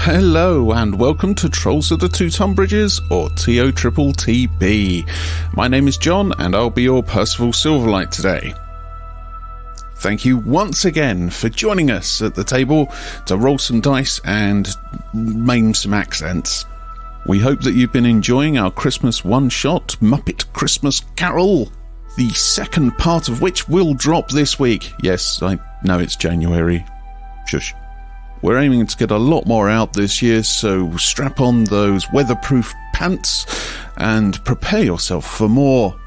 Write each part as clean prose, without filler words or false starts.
Hello and welcome to Trolls of the Two Tonne Bridges, or TOTTB. My name is John and I'll be your Percival Silverlight today. Thank you once again for joining us at the table to roll some dice and maim some accents. We hope that you've been enjoying our Christmas one-shot Muppet Christmas Carol, the second part of which will drop this week. Yes, I know it's January. Shush. We're aiming to get a lot more out this year, so strap on those weatherproof pants and prepare yourself for more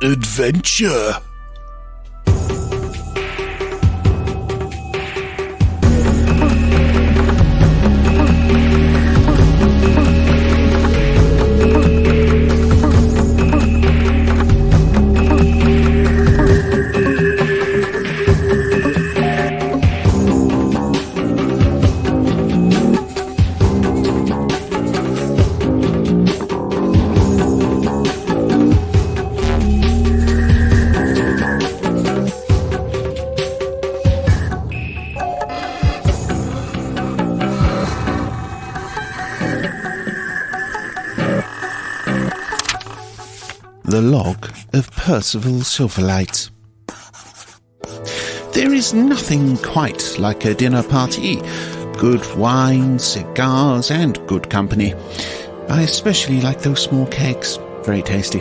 adventure. The Log of Percival Silverlight. There is nothing quite like a dinner party. Good wine, cigars, and good company. I especially like those small cakes. Very tasty.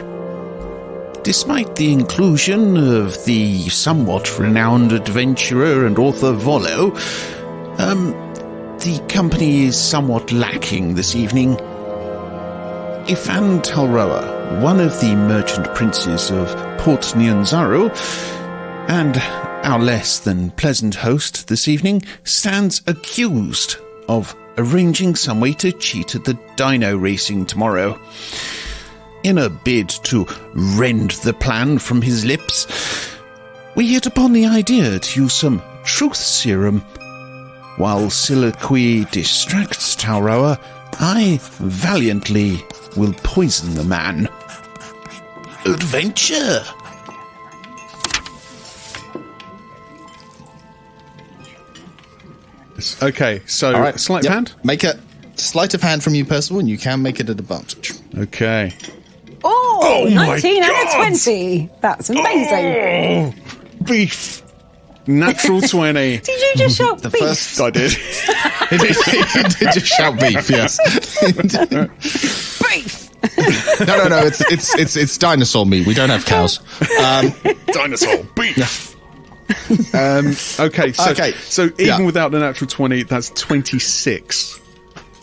Despite the inclusion of the somewhat renowned adventurer and author Volo, the company is somewhat lacking this evening. Ifan one of the merchant princes of Port Nyanzaru, and our less than pleasant host this evening, stands accused of arranging some way to cheat at the dino racing tomorrow. In a bid to rend the plan from his lips, we hit upon the idea to use some truth serum. While Soliloquy distracts Tauroa, I valiantly will poison the man. Adventure! Okay, so right. Sleight of hand? Make a sleight of hand from you, Percival, and you can make it an advantage. Okay. Oh, 19 my out of God! 20. That's amazing. Oh, beef! Natural 20. Did you just shout beef? I did. He did just shout beef, yes. Beef! No. It's dinosaur meat. We don't have cows. Dinosaur beef. Okay. So even without the natural 20, that's 26.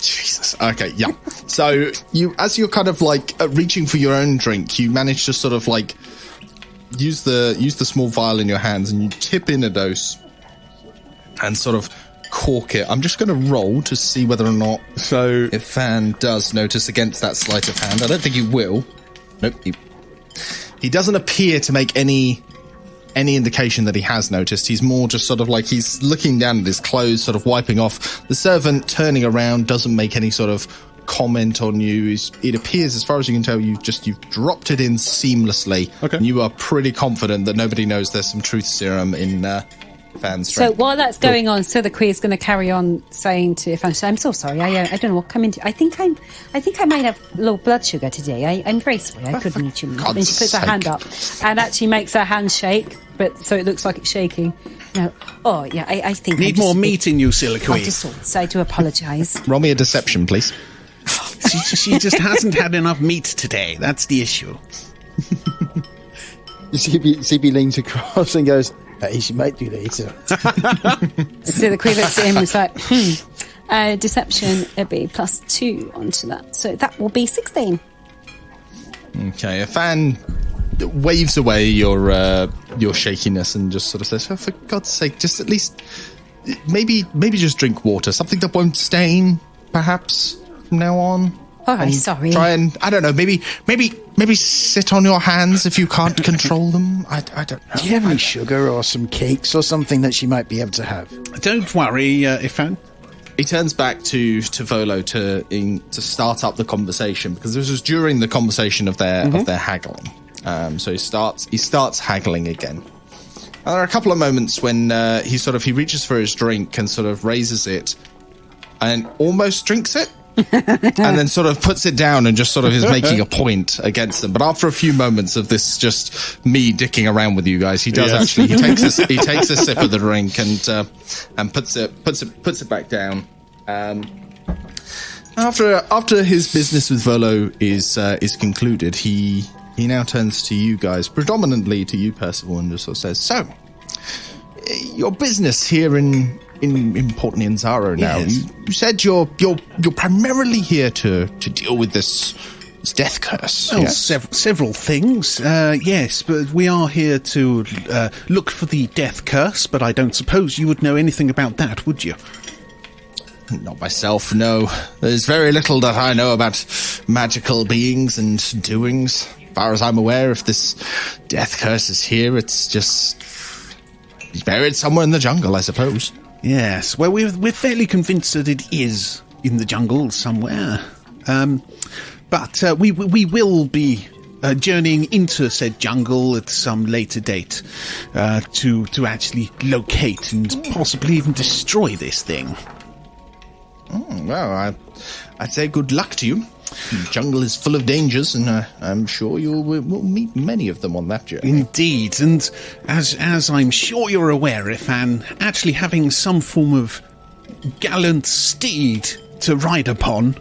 Jesus. Okay. Yeah. So as you're kind of like reaching for your own drink, you manage to sort of like use the small vial in your hands, and you tip in a dose and sort of cork it. I'm just going to roll to see whether or not Ifan does notice against that sleight of hand. I don't think he will. Nope. He doesn't appear to make any indication that he has noticed. He's more just sort of like he's looking down at his clothes, sort of wiping off. The servant turning around doesn't make any sort of comment on you. It appears, as far as you can tell, you've dropped it in seamlessly. Okay. And you are pretty confident that nobody knows there's some truth serum in Ifan's drink. So while that's going on, Soliloquy is going to carry on saying to Ifan, I'm so sorry. I don't know what come into. I think I might have low blood sugar today. I'm very sorry. I couldn't eat you. And she puts her hand up and actually makes her hand shake, but so it looks like it's shaking. No. Oh yeah. I think need more meat in you, Soliloquy. I do apologise. Roll me a deception, please. She just hasn't had enough meat today. That's the issue. CB leans across and goes, hey, she might do later. So the Queen looks at him and is like, deception, it'd be +2 onto that. So that will be 16. Okay, Ifan waves away your shakiness and just sort of says, oh, for God's sake, just at least maybe just drink water. Something that won't stain, perhaps, from now on. All right, sorry. Try and, I don't know, maybe sit on your hands if you can't control them. I don't know. Do you have any sugar or some cakes or something that she might be able to have? Don't worry, Ifan. He turns back to Volo to start up the conversation, because this was during the conversation of their haggling. So he starts haggling again. And there are a couple of moments when he reaches for his drink and sort of raises it and almost drinks it. And then sort of puts it down and just sort of is making a point against them. But after a few moments of this, just me dicking around with you guys, he does actually. He takes a sip of the drink and puts it back down. After his business with Volo is concluded, he now turns to you guys, predominantly to you, Percival, and just sort of says, "So, your business here in Port Nianzaro now. Yes. You said you're primarily here to deal with this death curse. Well, yes? several things, yes, but we are here to look for the death curse, but I don't suppose you would know anything about that, would you? Not myself, no. There's very little that I know about magical beings and doings. As far as I'm aware, if this death curse is here, it's just buried somewhere in the jungle, I suppose. Yes, well, we're fairly convinced that it is in the jungle somewhere. But we will be journeying into said jungle at some later date to actually locate and possibly even destroy this thing. Well, I'd say good luck to you. The jungle is full of dangers, and I'm sure you will meet many of them on that journey. Indeed, and as I'm sure you're aware, Ifan, actually having some form of gallant steed to ride upon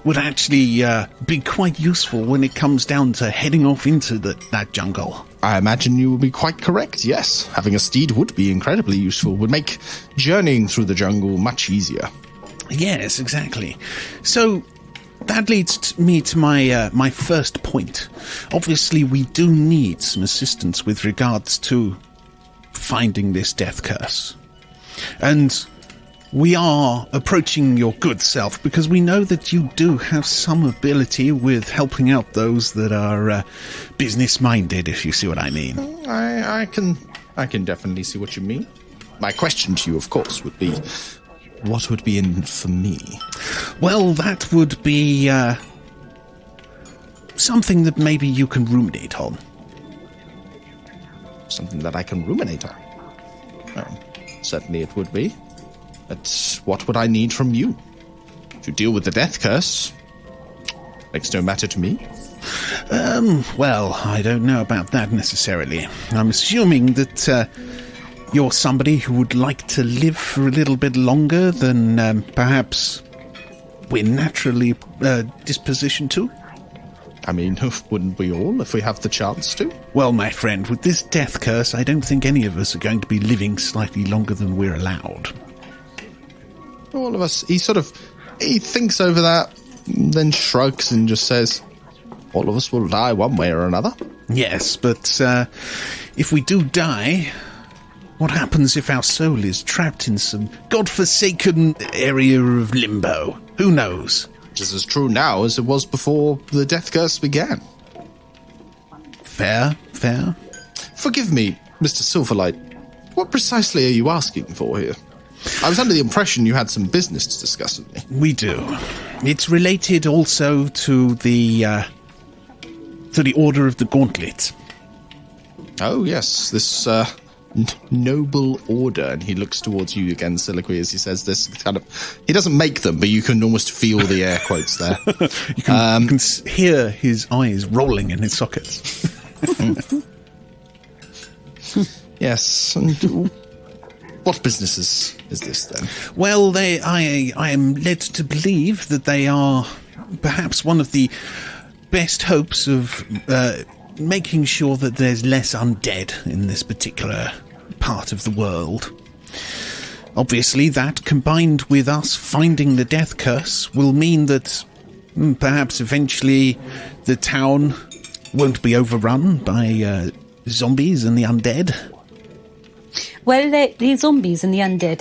would actually be quite useful when it comes down to heading off into that jungle. I imagine you will be quite correct, yes. Having a steed would be incredibly useful, would make journeying through the jungle much easier. Yes, exactly. So that leads me to my first point. Obviously, we do need some assistance with regards to finding this death curse. And we are approaching your good self because we know that you do have some ability with helping out those that are business-minded, if you see what I mean. I can definitely see what you mean. My question to you, of course, would be, what would be in for me? Well, that would be something that maybe you can ruminate on. Something that I can ruminate on? Well, certainly it would be. But what would I need from you? To deal with the death curse? Makes no matter to me. Well, I don't know about that necessarily. I'm assuming that you're somebody who would like to live for a little bit longer than perhaps we're naturally dispositioned to. I mean, wouldn't we all if we have the chance to? Well, my friend, with this death curse, I don't think any of us are going to be living slightly longer than we're allowed. All of us, he thinks over that, then shrugs and just says, all of us will die one way or another. Yes, but if we do die, what happens if our soul is trapped in some godforsaken area of limbo? Who knows? Which is as true now as it was before the death curse began. Fair. Forgive me, Mr. Silverlight. What precisely are you asking for here? I was under the impression you had some business to discuss with me. We do. It's related also to the Order of the Gauntlet. Oh, yes, this noble order. And he looks towards you again, Soliloquy, as he says this. He doesn't make them, but you can almost feel the air quotes there. You can hear his eyes rolling in his sockets. Yes, and what business is this then? Well, I am led to believe that they are perhaps one of the best hopes of making sure that there's less undead in this particular part of the world. Obviously, that combined with us finding the death curse will mean that perhaps eventually the town won't be overrun by zombies and the undead. Well, the zombies and the undead,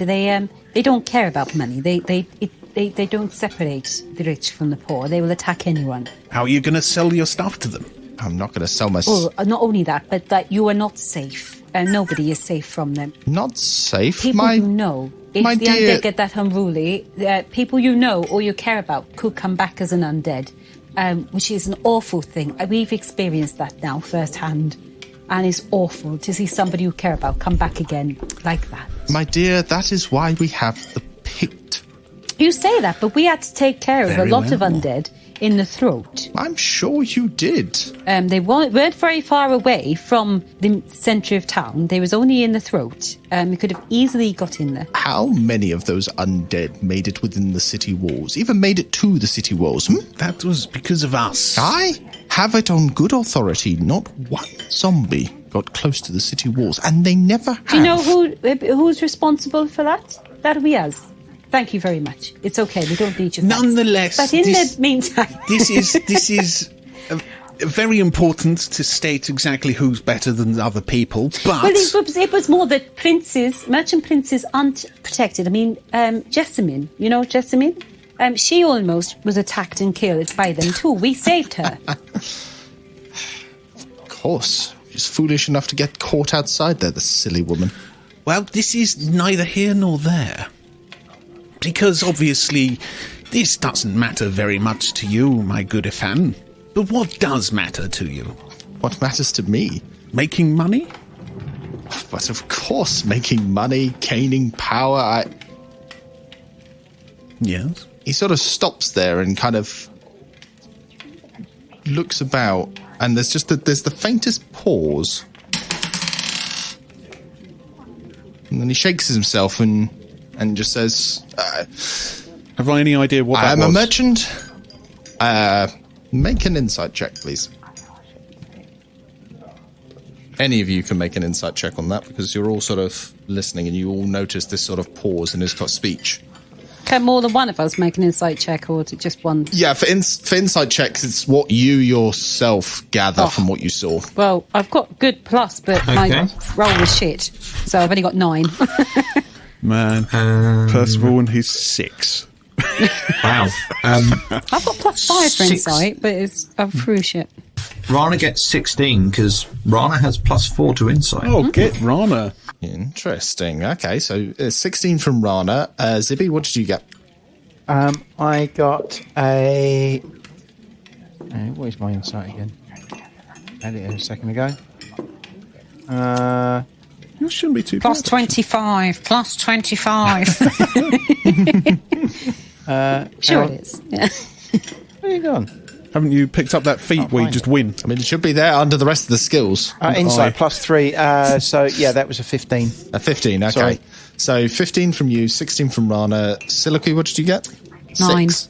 they don't care about money. They don't separate the rich from the poor. They will attack anyone. How are you going to sell your stuff to them? I'm not going to sell my... Well, not only that, but that you are not safe. Nobody is safe from them. Not safe? People you know. If my the dear... undead get that unruly, people you know or you care about could come back as an undead, which is an awful thing. We've experienced that now firsthand. And it's awful to see somebody you care about come back again like that. My dear, that is why we have the pit. You say that, but we had to take care of a lot of undead in the throat. I'm sure you did. They weren't very far away from the centre of town. They was only in the throat. We could have easily got in there. How many of those undead made it within the city walls? Even made it to the city walls? That was because of us. I have it on good authority. Not one zombie got close to the city walls, and they never have. Do you know who's responsible for that? That'll be us. Thank you very much. It's okay. We don't need your facts. Nonetheless, but in the meantime, this is very important to state exactly who's better than other people. But it was more that merchant princes aren't protected. I mean, Jessamine, you know Jessamine? She almost was attacked and killed by them too. We saved her. Of course. She's foolish enough to get caught outside there, the silly woman. Well, this is neither here nor there. Because obviously, this doesn't matter very much to you, my good Ifan. But what does matter to you? What matters to me? Making money? But of course, making money, gaining power. Yes. He sort of stops there and kind of looks about, and there's the faintest pause. And then he shakes himself and just says, have I any idea what that was? I'm a merchant. Make an insight check, please. Any of you can make an insight check on that, because you're all sort of listening and you all notice this sort of pause in his speech. Can more than one of us make an insight check, or is it just one? Yeah, for insight checks, it's what you yourself gather from what you saw. Well, I've got good plus, but my roll was shit, so I've only got 9. Man, Percival and his 6. Wow. I've got plus 5 for insight, but I'm through shit. Rana gets 16 because Rana has plus 4 to insight. Oh, get Rana. Interesting. Okay, so 16 from Rana. Zibby, what did you get? I got a... what is my insight again? I had it a second ago. You shouldn't be too Plus bad. 25. Plus 25. Sure it is. Yeah. Where are you gone? Haven't you picked up that feat where you just win? I mean, it should be there under the rest of the skills. Insight plus 3. So, yeah, that was a 15. A 15, okay. Sorry. So 15 from you, 16 from Rana. Soliloquy, what did you get? 9. 6.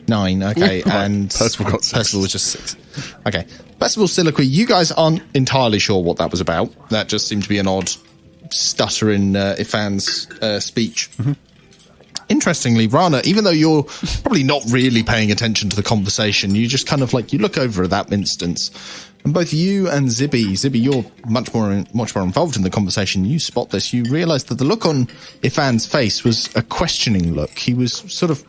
9, okay. And Percival got 6. Percival was just 6. Okay. Percival, Soliloquy, you guys aren't entirely sure what that was about. That just seemed to be an odd stutter in Ifan's speech. Mm-hmm. Interestingly, Rana, even though you're probably not really paying attention to the conversation, you just kind of you look over at that instance, and both you and Zibby, you're much more involved in the conversation. You spot this. You realise that the look on Ifan's face was a questioning look. He was sort of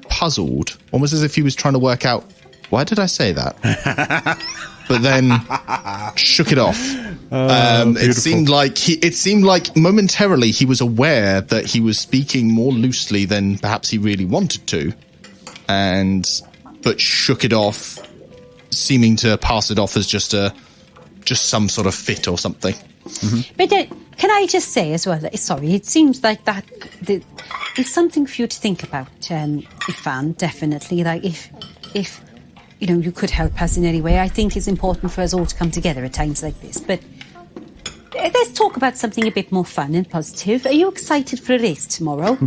puzzled, almost as if he was trying to work out, why did I say that? But then shook it off. It seemed like momentarily he was aware that he was speaking more loosely than perhaps he really wanted to, but shook it off, seeming to pass it off as just some sort of fit or something. Mm-hmm. But can I just say as well, sorry, it seems like that it's something for you to think about, Ifan, definitely. Like if you could help us in any way. I think it's important for us all to come together at times like this. But let's talk about something a bit more fun and positive. Are you excited for a race tomorrow?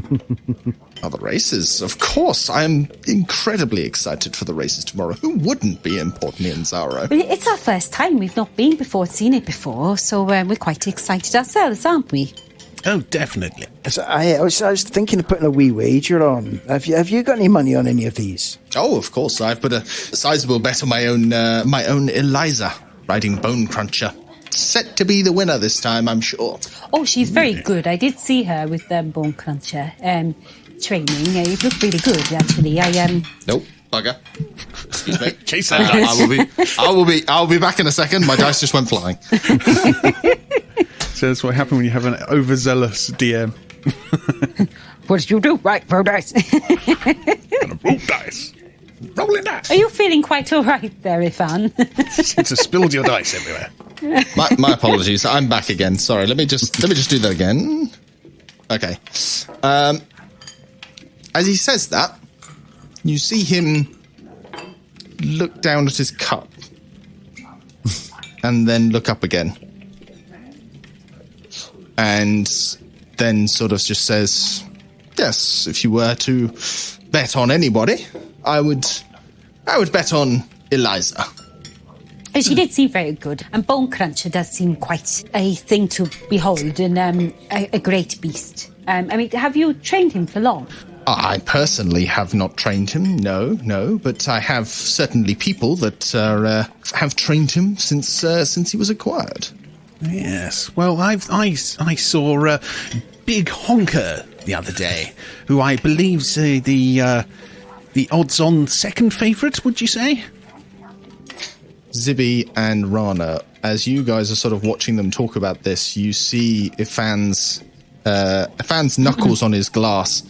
Oh, the races, of course. I am incredibly excited for the races tomorrow. Who wouldn't be in Port Nianzaro? Well, it's our first time. We've not been before, seen it before, so we're quite excited ourselves, aren't we? Oh, definitely. So, I was thinking of putting a wee wager on. Have you got any money on any of these? Oh, of course. I've put a sizable bet on my own Eliza, riding Bone Cruncher. Set to be the winner this time, I'm sure. Oh, she's very good. I did see her with Bone Cruncher training. It looked really good, actually. Nope, bugger. Excuse me. Chase that dice. I'll be back in a second. My dice just went flying. So that's what happened when you have an overzealous DM. What did you do? Right, roll dice. Gonna roll dice. Rolling dice. Are you feeling quite all right there, Ifan? It's a spilled your dice everywhere. My apologies. I'm back again. Sorry. Let me just do that again. Okay. as he says that, you see him look down at his cup and then look up again. And then sort of just says, yes, if you were to bet on anybody, I would bet on Eliza. She did seem very good, and Bone Cruncher does seem quite a thing to behold, and a great beast. I mean, have you trained him for long? I personally have not trained him, no, but I have certainly people that have trained him since he was acquired. Yes. Well, I saw Big Honker the other day, who I believe's the odds-on second favourite, would you say? Zibby and Rana, as you guys are sort of watching them talk about this, you see Ifan's knuckles on his glass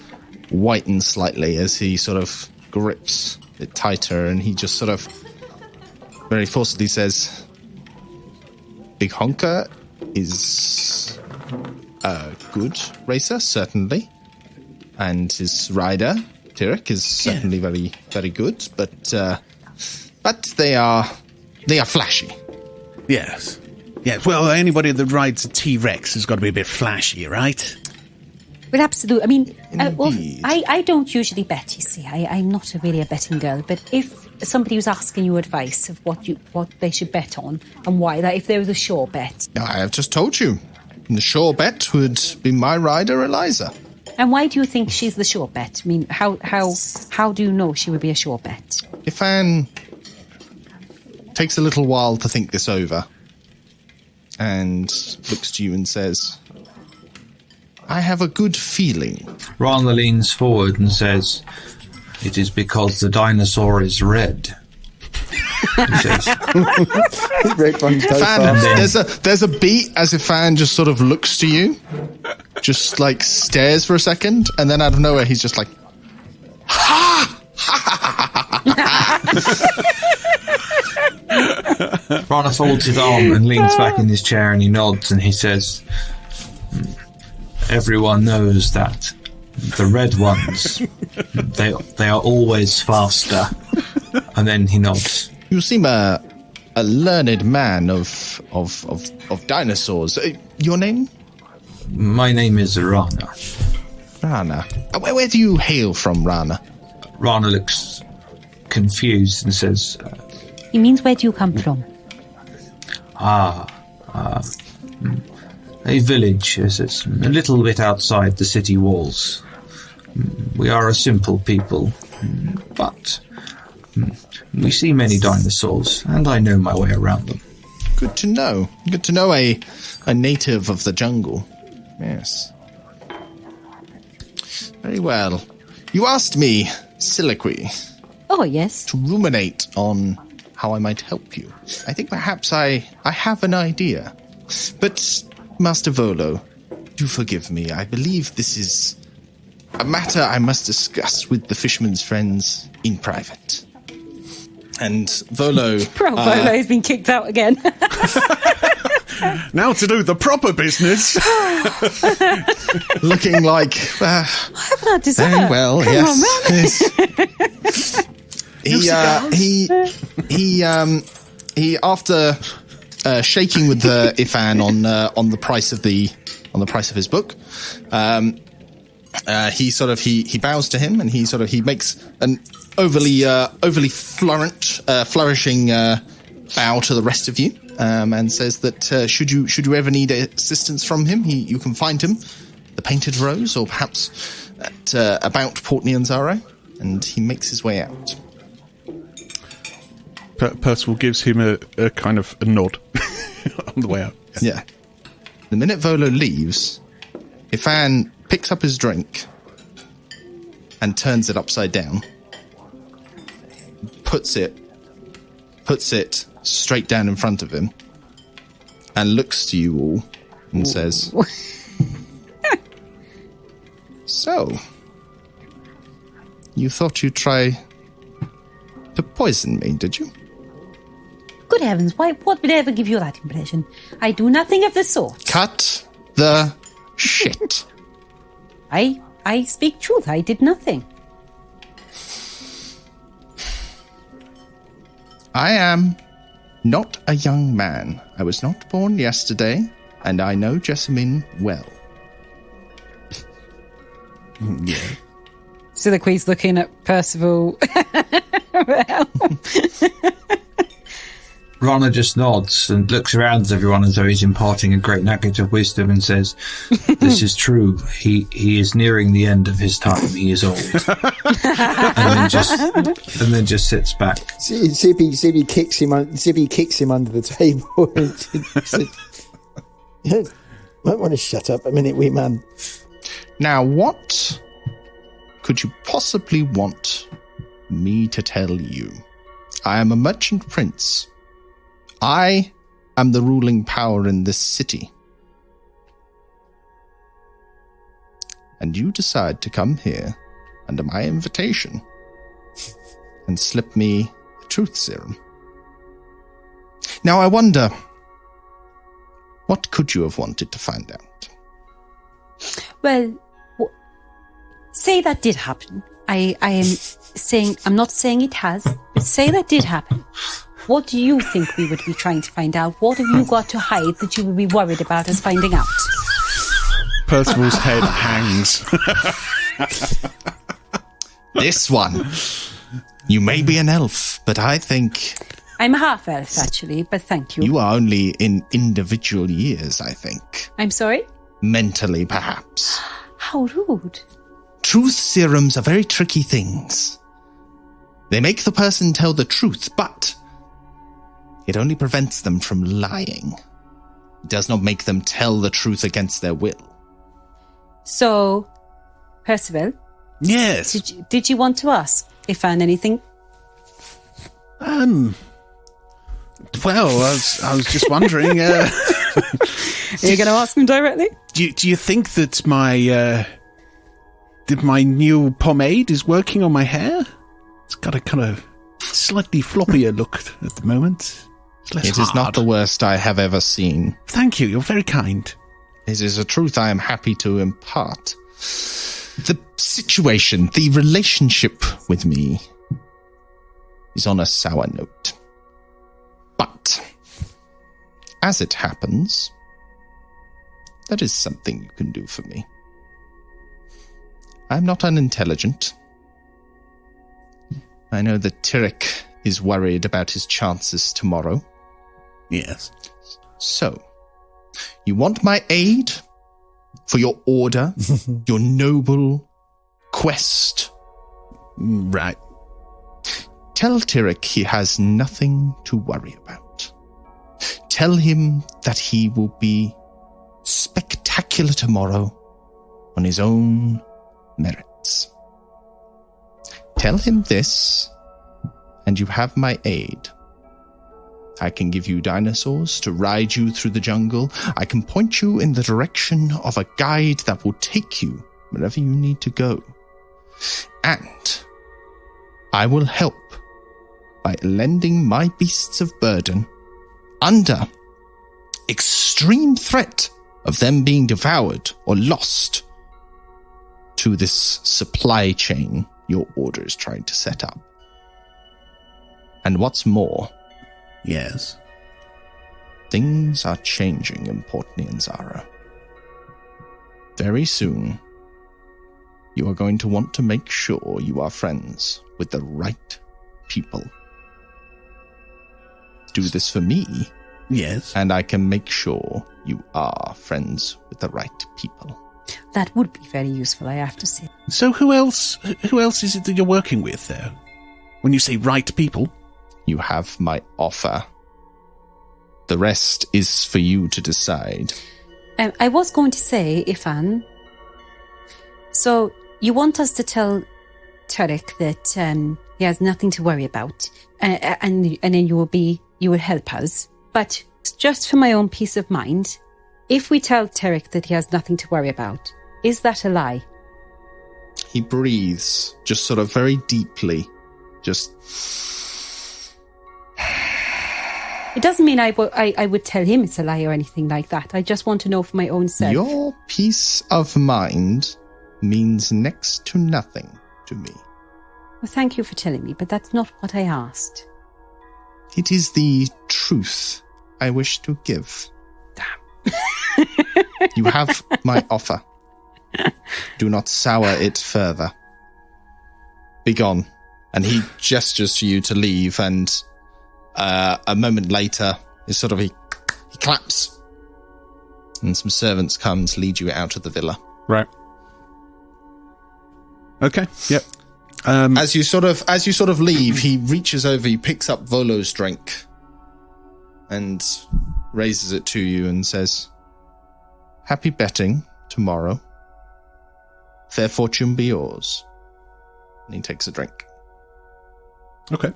whiten slightly as he sort of grips it tighter, and he just sort of very forcibly says, Big Honker is a good racer, certainly, and his rider, Tyrek, is certainly very, very good, but they are flashy. Yes. Yes. Well, anybody that rides a T-Rex has got to be a bit flashy, right? Well, absolutely. I mean, Indeed. I don't usually bet, you see. I'm not really a betting girl, but if somebody was asking you advice of what they should bet on and why, like if there was a sure bet. I have just told you. The sure bet would be my rider, Eliza. And why do you think she's the sure bet? I mean, how do you know she would be a sure bet? Ifan takes a little while to think this over and looks to you and says, I have a good feeling. Rana leans forward and says, it is because the dinosaur is red. He says, Red one's so Ifan, fast. there's a beat as Ifan just sort of looks to you, just like stares for a second, and then out of nowhere he's just like, Rana folds his arm and leans back in his chair, and he nods and he says, everyone knows that the red ones, they are always faster. And then he nods. You seem a learned man of dinosaurs. Your name? My name is Rana. Rana. Where do you hail from, Rana? Rana looks confused and says, He means, where do you come from? a village, it's a little bit outside the city walls. We are a simple people, but we see many dinosaurs, and I know my way around them. Good to know. Good to know a native of the jungle. Yes. Very well. You asked me, Siliqui, Oh, yes. to ruminate on how I might help you. I think perhaps I have an idea. But, Master Volo, do forgive me. I believe this is a matter I must discuss with the fisherman's friends in private. And Volo... Poor Volo has been kicked out again. Now to do the proper business. looking like... I haven't had dessert. very well, Come yes. on, He after shaking with Ifan on the price of his book, he bows to him and he makes an overly flourishing bow to the rest of you, and says that should you ever need assistance from him, you can find him, the Painted Rose, or perhaps at about Port Nyanzaro, and he makes his way out. Percival gives him a kind of a nod on the way out. Yeah. The minute Volo leaves, Ifan picks up his drink and turns it upside down, puts it straight down in front of him, and looks to you all and says, So, you thought you'd try to poison me, did you? Good heavens, what would ever give you that impression? I do nothing of the sort. Cut the shit. I speak truth. I did nothing. I am not a young man. I was not born yesterday, and I know Jessamine well. Yeah. So the Queen's looking at Percival. Rana just nods and looks around at everyone as though he's imparting a great nugget of wisdom and says, "This is true. He is nearing the end of his time. He is old." and then just sits back. Zibby kicks him under the table. And said, "You might want to shut up a minute, wee man." Now, what could you possibly want me to tell you? I am a merchant prince. I am the ruling power in this city. And you decide to come here under my invitation and slip me a truth serum. Now I wonder, what could you have wanted to find out? Well, say that did happen. I'm not saying it has, but say that did happen. What do you think we would be trying to find out? What have you got to hide that you would be worried about us finding out? Percival's head hangs. This one. You may be an elf, but I think... I'm a half-elf, actually, but thank you. You are only in individual years, I think. I'm sorry? Mentally, perhaps. How rude. Truth serums are very tricky things. They make the person tell the truth, but it only prevents them from lying. It does not make them tell the truth against their will. So, Percival? Yes. Did you want to ask Ifan anything? Well, I was just wondering. Are you going to ask him directly? Do you think that my new pomade is working on my hair? It's got a kind of slightly floppier look at the moment. It is not the worst I have ever seen. Thank you. You're very kind. It is a truth I am happy to impart. The situation, the relationship with me is on a sour note. But, as it happens, that is something you can do for me. I'm not unintelligent. I know that Tyrek is worried about his chances tomorrow. Yes. So, you want my aid for your order, your noble quest? Right. Tell Tyrek he has nothing to worry about. Tell him that he will be spectacular tomorrow on his own merits. Tell him this, and you have my aid. I can give you dinosaurs to ride you through the jungle. I can point you in the direction of a guide that will take you wherever you need to go. And I will help by lending my beasts of burden under extreme threat of them being devoured or lost to this supply chain your order is trying to set up. And what's more, Yes. things are changing in Port Nyanzara. Very soon, you are going to want to make sure you are friends with the right people. Do this for me, Yes. and I can make sure you are friends with the right people. That would be very useful, I have to say. So who else is it that you're working with there? When you say right people? You have my offer. The rest is for you to decide. I was going to say, Ifan, so you want us to tell Tyrek that he has nothing to worry about, and then you will help us. But just for my own peace of mind, if we tell Tyrek that he has nothing to worry about, is that a lie? He breathes, just sort of very deeply, just... It doesn't mean I would tell him it's a lie or anything like that. I just want to know for my own self. Your peace of mind means next to nothing to me. Well, thank you for telling me, but that's not what I asked. It is the truth I wish to give. Damn. You have my offer. Do not sour it further. Begone. And he gestures to you to leave, and a moment later, he claps, and some servants come to lead you out of the villa. Right. Okay. Yep. As you sort of leave, he reaches over, he picks up Volo's drink, and raises it to you and says, "Happy betting tomorrow. Fair fortune be yours." And he takes a drink. Okay.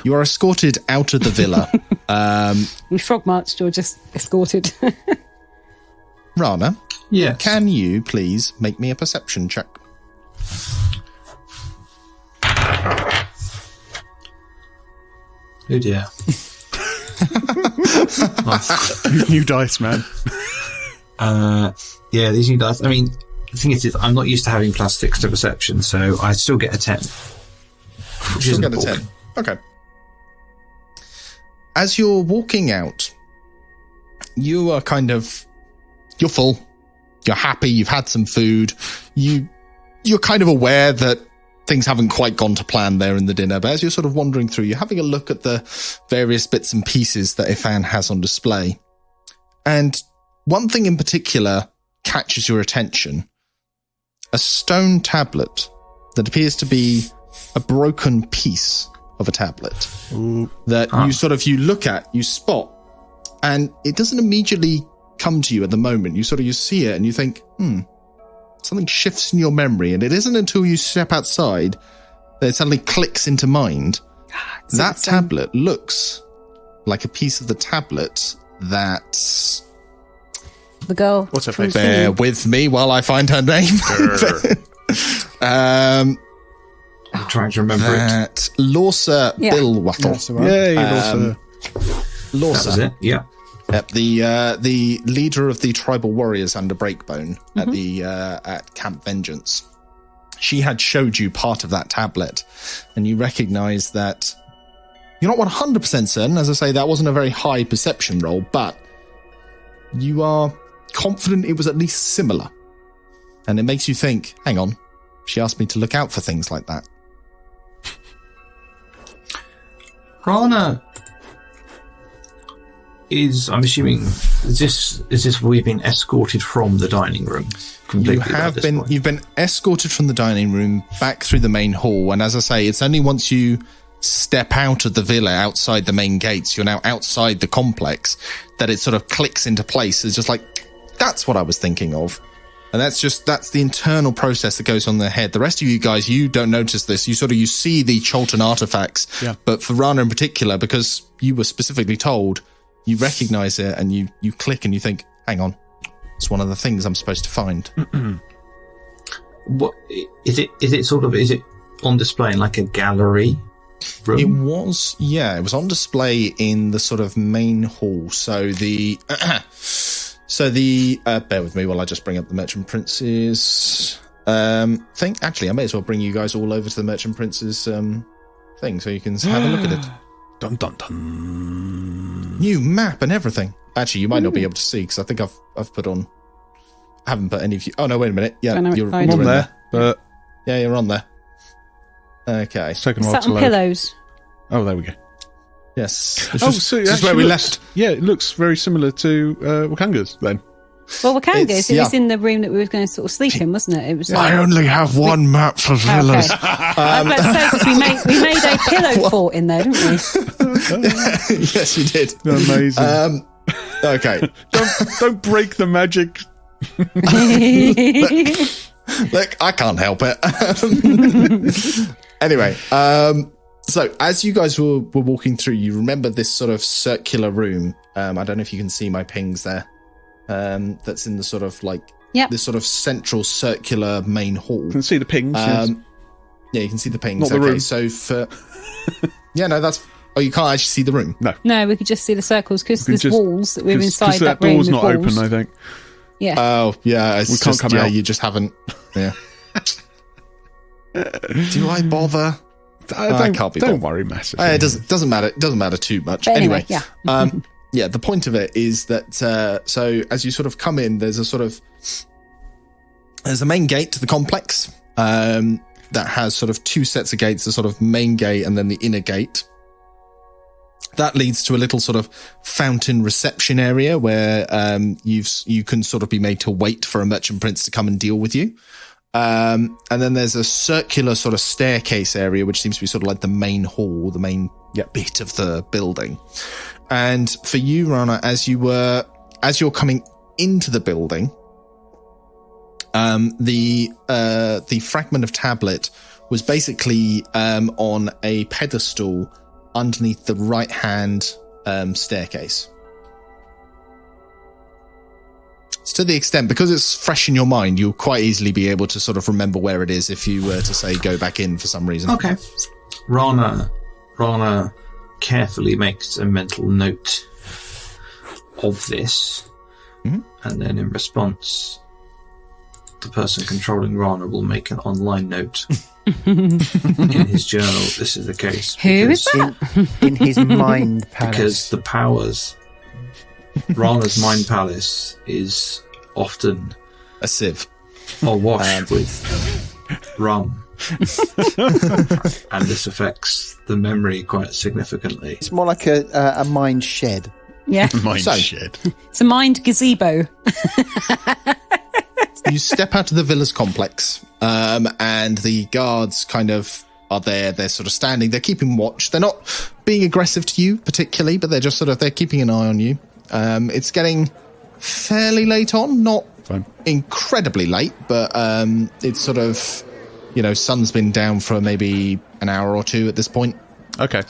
You are escorted out of the villa. We frog marched or just escorted? Rana, Yes. can you please make me a perception check? Oh dear. New dice, man. Yeah, these new dice. I mean, the thing is, I'm not used to having +6 to perception, so I still get a 10. Which You'll isn't get a poor. 10. Okay. As you're walking out, you are you're full. You're happy. You've had some food. You're kind of aware that things haven't quite gone to plan there in the dinner, but as you're sort of wandering through, you're having a look at the various bits and pieces that Ifan has on display. And one thing in particular catches your attention. A stone tablet that appears to be a broken piece of a tablet. Ooh. That you look at, you spot, and it doesn't immediately come to you at the moment. You see it and you think, something shifts in your memory, and it isn't until you step outside that it suddenly clicks into mind. That tablet looks like a piece of the tablet that... The girl. What's her from face? Bear Singing. with me while I find her name. I'm trying to remember it. That Lorsa Yeah. Billwattle. That's the one. Yay, That was Lorsa. it. Yeah. Yep, the leader of the tribal warriors under Breakbone at Camp Vengeance. She had showed you part of that tablet, and you recognise that you're not 100% certain. As I say, that wasn't a very high perception roll, but you are confident it was at least similar. And it makes you think, hang on, she asked me to look out for things like that. Rana I'm assuming, is this we've been escorted from the dining room? You've been escorted from the dining room back through the main hall, and as I say, it's only once you step out of the villa outside the main gates, you're now outside the complex, that it sort of clicks into place. It's just like, that's what I was thinking of. And that's the internal process that goes on in their head. The rest of you guys, you don't notice this. You see the Cholton artifacts. Yeah. But for Rana in particular, because you were specifically told, you recognize it and you click and you think, hang on, it's one of the things I'm supposed to find. What is it? Is it on display in like a gallery room? It was on display in the sort of main hall. So bear with me while I just bring up the Merchant Prince's thing. Actually, I may as well bring you guys all over to the Merchant Prince's thing so you can have a look at it. Dun dun dun. New map and everything. Actually, you might not be able to see because I think I've put on. I haven't put any of you. Oh no, wait a minute. Yeah, Dynamic you're lighting. I'm on in there, but Yeah, you're on there. Okay. it's taken a while Sat to on load. pillows. Oh, there we go. Yes. So it this is where actually we looks- left. Yeah, it looks very similar to Wakanga's then. Well, Wakanga's, It's- it was yeah. in the room that we were going to sort of sleep in, wasn't it? It was I only have one map for villas. Okay. I was about to say, 'cause we made a pillow fort in there, didn't we? Yes, you did. Amazing. Okay. Don't break the magic. Look, I can't help it. Anyway, so as you guys were walking through, you remember this sort of circular room. I don't know if you can see my pings there. That's in the sort of like Yep. this sort of central circular main hall. You can see the pings. yes. Yeah, you can see the pings. Not the okay, room. so for yeah, no, that's you can't actually see the room. No, we could just see the circles because We there's just- walls that we're 'Cause inside that that room. door's with not walls. open, I think. Yeah. Oh, yeah, it's We can't just, come yeah, out. you just haven't. Yeah. Do I bother? I can't be Don't bothered. worry massively. It doesn't matter. It doesn't matter too much. But Anyway, yeah. yeah. The point of it is that so as you sort of come in, there's a main gate to the complex that has sort of two sets of gates: the sort of main gate and then the inner gate. That leads to a little sort of fountain reception area where you can sort of be made to wait for a merchant prince to come and deal with you. And then there's a circular sort of staircase area, which seems to be sort of like the main hall, the main bit of the building. And for you, Rana, as you're coming into the building, the fragment of tablet was basically on a pedestal underneath the right-hand staircase. It's to the extent, because it's fresh in your mind, you'll quite easily be able to sort of remember where it is if you were to, say, go back in for some reason. Okay. Rana carefully makes a mental note of this, and then in response, the person controlling Rana will make an online note in his journal. This is the case. Who is that? In his mind palace. Because the powers, Rana's mind palace is often A sieve. awash with rum. And this affects the memory quite significantly. It's more like a mind shed. Yeah. Mind So- shed. It's a mind gazebo. You step out of the villa's complex, and the guards kind of are there. They're sort of standing. They're keeping watch. They're not being aggressive to you particularly, but they're just they're keeping an eye on you. It's getting fairly late on, not Fine. incredibly late, but it's sort of, sun's been down for maybe an hour or two at this point. Okay.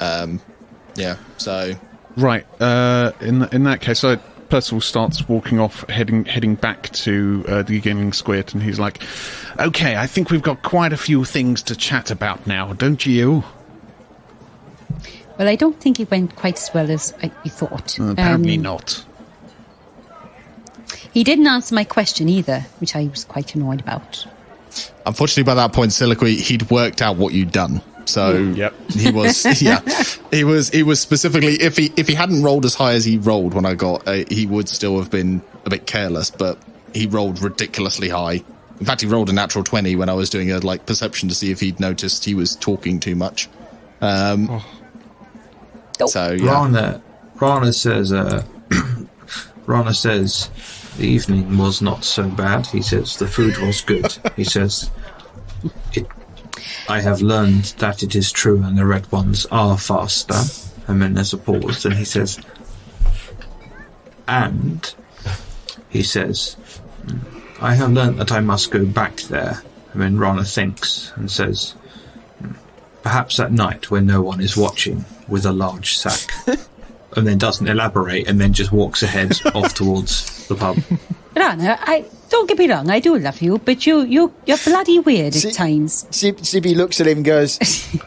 Yeah, so Right. In that case, Percival starts walking off, heading back to the beginning squid, and he's like, "Okay, I think we've got quite a few things to chat about now, don't you?" Well, I don't think it went quite as well as we thought. Apparently not. He didn't answer my question either, which I was quite annoyed about. unfortunately by that point, Soliloquy, he'd worked out what you'd done. So Yep. he was, he was specifically, if he hadn't rolled as high as he rolled when I got, he would still have been a bit careless, but he rolled ridiculously high. In fact, he rolled a natural 20 when I was doing a perception to see if he'd noticed he was talking too much. So yeah. Rana says, Rana says the evening was not so bad. He says the food was good. He says, I have learned that it is true and the red ones are faster. And then there's a pause and he says, and he says, I have learned that I must go back there. And then Rana thinks and says, perhaps at night when no one is watching with a large sack. And then doesn't elaborate and then just walks ahead off towards the pub. Rana, don't get me wrong, I do love you, but you're bloody weird at times. Sibby looks at him and goes,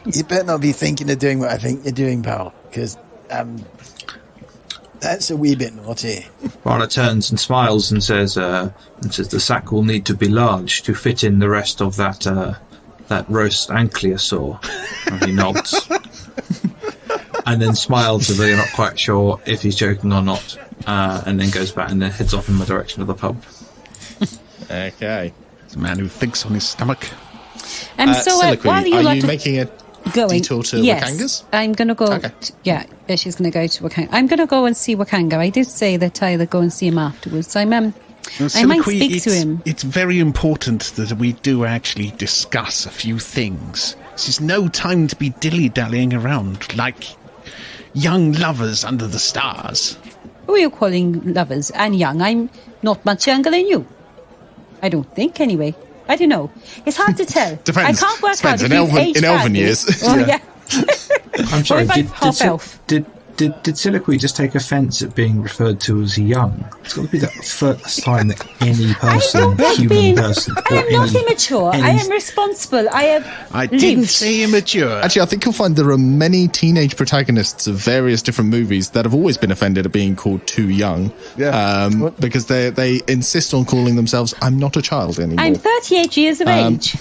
you better not be thinking of doing what I think you're doing, pal, because that's a wee bit naughty. Rana turns and smiles and says the sack will need to be large to fit in the rest of that roast ankylosaur. And he nods. And then smiles as though you're not quite sure if he's joking or not. And then goes back and then heads off in the direction of the pub. Okay. It's a man who thinks on his stomach. So Soliloquy, while are lot you of making a going, detour to yes, Wakanga's? I'm going to go. Okay. She's going to go to Wakanga. I'm going to go and see Wakanga. I did say that I would go and see him afterwards. I might speak to him. It's very important that we do actually discuss a few things. This is no time to be dilly-dallying around like young lovers under the stars. Who are you calling lovers and young? I'm not much younger than you. I don't think, anyway. I don't know. It's hard to tell. Depends. I can't work out Depends. if In he's aged elven badly. years. Oh, yeah. I'm sorry, What about half elf? Did Did Siliqui just take offence at being referred to as young? It's got to be the first time that any person, I'm not immature. I am responsible. I didn't say immature. Actually, I think you'll find there are many teenage protagonists of various different movies that have always been offended at being called too young. Yeah. Because they insist on calling themselves, I'm not a child anymore. I'm 38 years of age.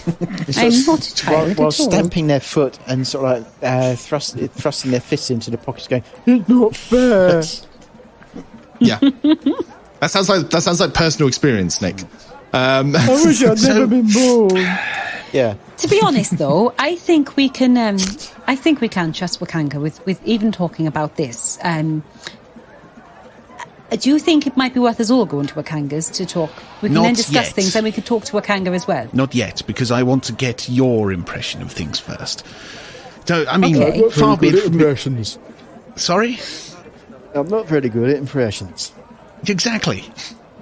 I'm not a child while at all. stamping their foot and sort of like thrusting their fists into the pockets, going, "It's not fair." Yeah. That sounds like personal experience, Nick. I wish I'd never been born. Yeah. To be honest, though, I think we can. I think we can trust Wakanga with even talking about this. Do you think it might be worth us all going to Wakanga's to talk? We can Not then discuss yet. things, and we could talk to Wakanga as well. Not yet, because I want to get your impression of things first. So, I mean, Okay. far be it from... impressions. Sorry? I'm not very good at impressions. Exactly.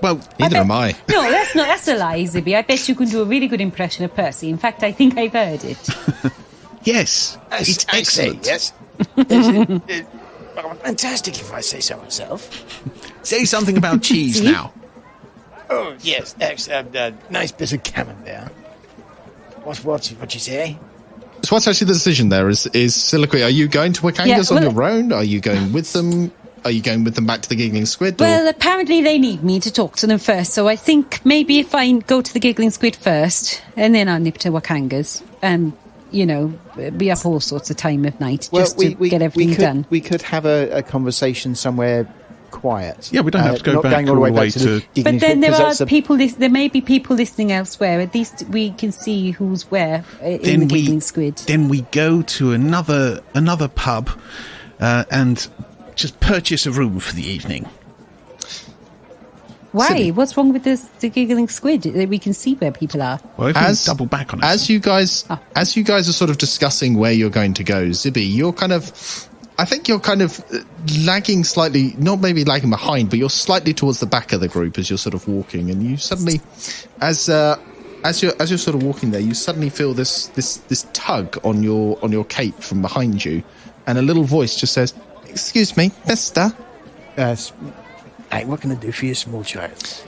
Well, Neither am I. No, that's a lie, Zibby. I bet you can do a really good impression of Percy. In fact, I think I've heard it. yes, it's excellent. Yes. Fantastic, if I say so myself. Say something about cheese now. Oh yes, nice bit of camembert. What you say? So what's actually the decision there? Is Siliqui, are you going to Wakanga's on your own? Are you going with them? Are you going with them back to the Giggling Squid? Well, apparently they need me to talk to them first, so I think maybe if I go to the Giggling Squid first, and then I'll nip to Wakanga's, be up all sorts of time of night just to get everything done. We could have a conversation somewhere quiet. Yeah, we don't have to go not back going all the way back to the Giggling But then Squid, there 'cause are that's people. There may be people listening elsewhere. At least we can see who's where in the Giggling Squid. Then we go to another pub and just purchase a room for the evening. Why? Silly. What's wrong with the Giggling Squid? We can see where people are. Well, if we double back on it. As you guys are sort of discussing where you're going to go, Zibby, I think you're kind of lagging slightly, not maybe lagging behind, but you're slightly towards the back of the group as you're sort of walking, and you suddenly, as you're sort of walking there, you suddenly feel this tug on your cape from behind you, and a little voice just says, "Excuse me, mister." Hey, what can I do for you, small child?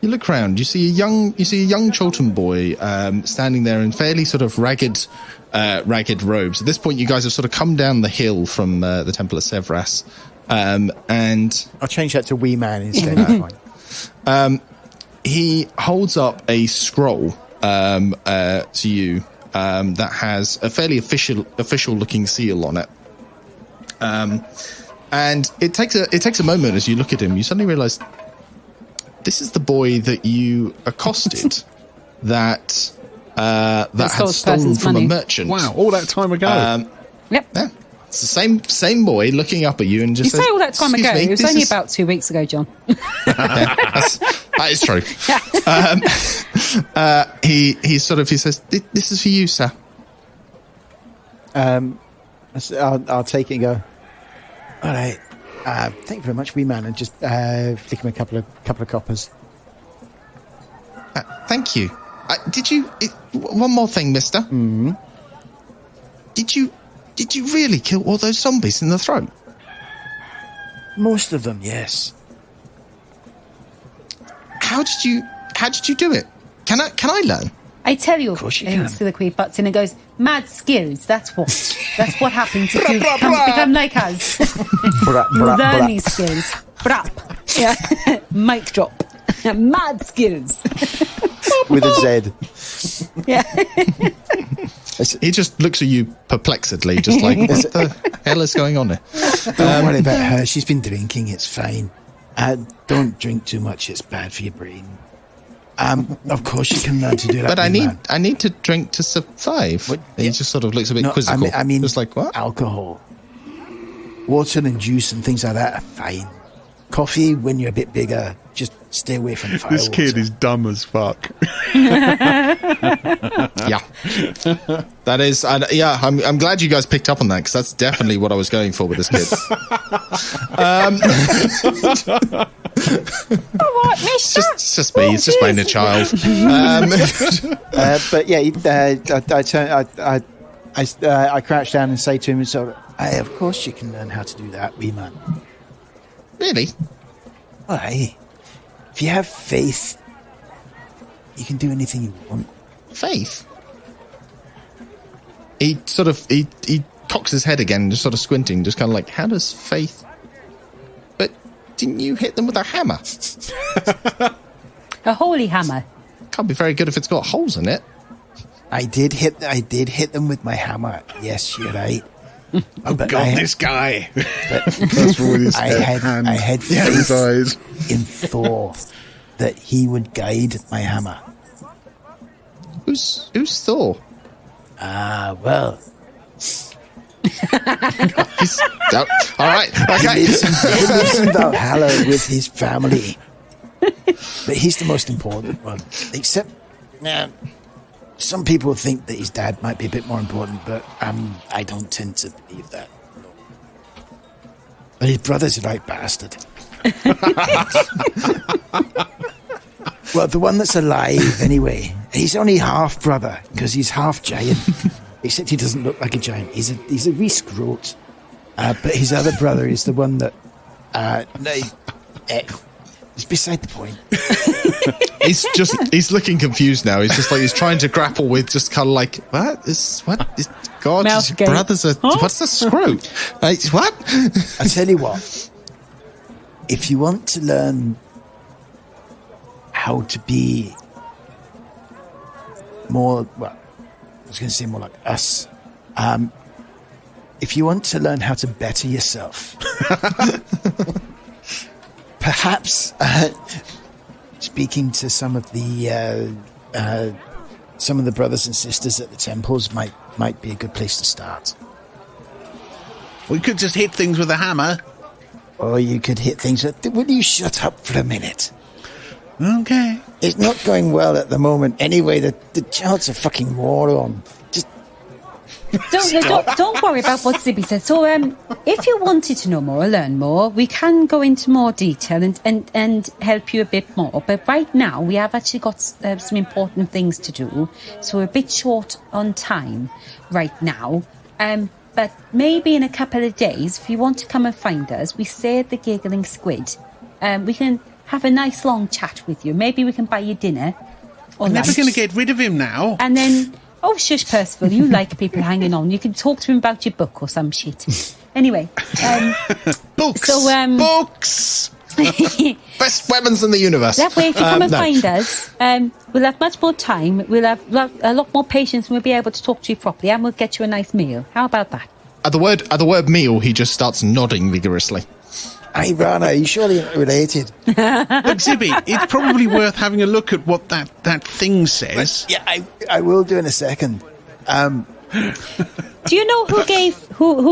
You look round. You see a young Chiltern boy standing there in fairly sort of ragged robes. At this point, you guys have sort of come down the hill from the Temple of Sevras, and I'll change that to wee man instead. he holds up a scroll to you that has a fairly official looking seal on it. And it takes a moment as you look at him. You suddenly realise this is the boy that you accosted that had stolen from a merchant. Wow, all that time ago. Yep. Yeah, it's the same boy looking up at you and just You say all that time ago. "Excuse me, It was this only is-" about 2 weeks ago, John. That is true. He says, "This is for you, sir." I'll take it and go, all right, thank you very much, wee man, and just flick him a couple of coppers. Thank you. One more thing, mister. Mm-hmm. Did you really kill all those zombies in the throat? Most of them, yes. How did you do it? Can I learn? I tell you, course you can. Siliqui butts in and goes, mad skills, that's what happens if you become like us. Learn these skills. Brap. Yeah. Mic drop. Mad skills. With a Z. Yeah. He just looks at you perplexedly, just like, what the hell is going on here? Don't worry about her. She's been drinking. It's fine. Don't drink too much. It's bad for your brain. Of course you can learn to do that. But I need to drink to survive. He just sort of looks a bit quizzical. I mean, just like, what? Alcohol, water and juice and things like that are fine. Coffee, when you're a bit bigger, just stay away from fireworks. This kid is dumb as fuck. Yeah, that is. I'm glad you guys picked up on that, because that's definitely what I was going for with this kid. What, mister? It's just me. It's just my inner child. But yeah, I crouch down and say to him, "So, Of course you can learn how to do that, wee man. Really? Aye. If you have faith, you can do anything you want. Faith? He sort of, he cocks his head again, just sort of squinting, just kind of like, how does faith... But didn't you hit them with a hammer? A holy hammer. Can't be very good if it's got holes in it. I did hit them with my hammer. Yes, you're right. Oh, But God, I- this guy. I had faith in Thor that he would guide my hammer. Who's Thor? Well, All right, he okay. lives in Valhalla with his family. But he's the most important one. Except, some people think that his dad might be a bit more important, but I don't tend to believe that. But his brother's a right bastard. Well, the one that's alive, anyway. He's only half brother, because he's half giant. Except he doesn't look like a giant. He's a wee scrote. But his other brother is the one that... it's beside the point. He's looking confused now. He's just like, he's trying to grapple with just kind of like, what is God, Mouth his gate. brother's what's the scrote? What? I tell you what, if you want to learn how to be more, well, I was going to say more like us, if you want to learn how to better yourself, perhaps speaking to some of the brothers and sisters at the temples might be a good place to start. We could just hit things with a hammer. Or you could hit things. Will you shut up for a minute? Okay. It's not going well at the moment. Anyway, the child's a fucking moron. Just Don't worry about what Zibby said. So, if you wanted to know more or learn more, we can go into more detail and help you a bit more. But right now, we have actually got some important things to do. So we're a bit short on time right now. But maybe in a couple of days, if you want to come and find us, we stay at the Giggling Squid. We can have a nice long chat with you. Maybe we can buy you dinner. Or I'm never lunch. going to get rid of him now. And then, oh, shush, Percival, you like people hanging on. You can talk to him about your book or some shit. Anyway. Books! So, Books! Best weapons in the universe. That way, if you come and No. find us, we'll have much more time. We'll have a lot more patience and we'll be able to talk to you properly and we'll get you a nice meal. How about that? At the word meal, he just starts nodding vigorously. Hey, Rana, are you surely not related? Look, Zibby, it's probably worth having a look at what that thing says. Yeah, I will do in a second. Do you know who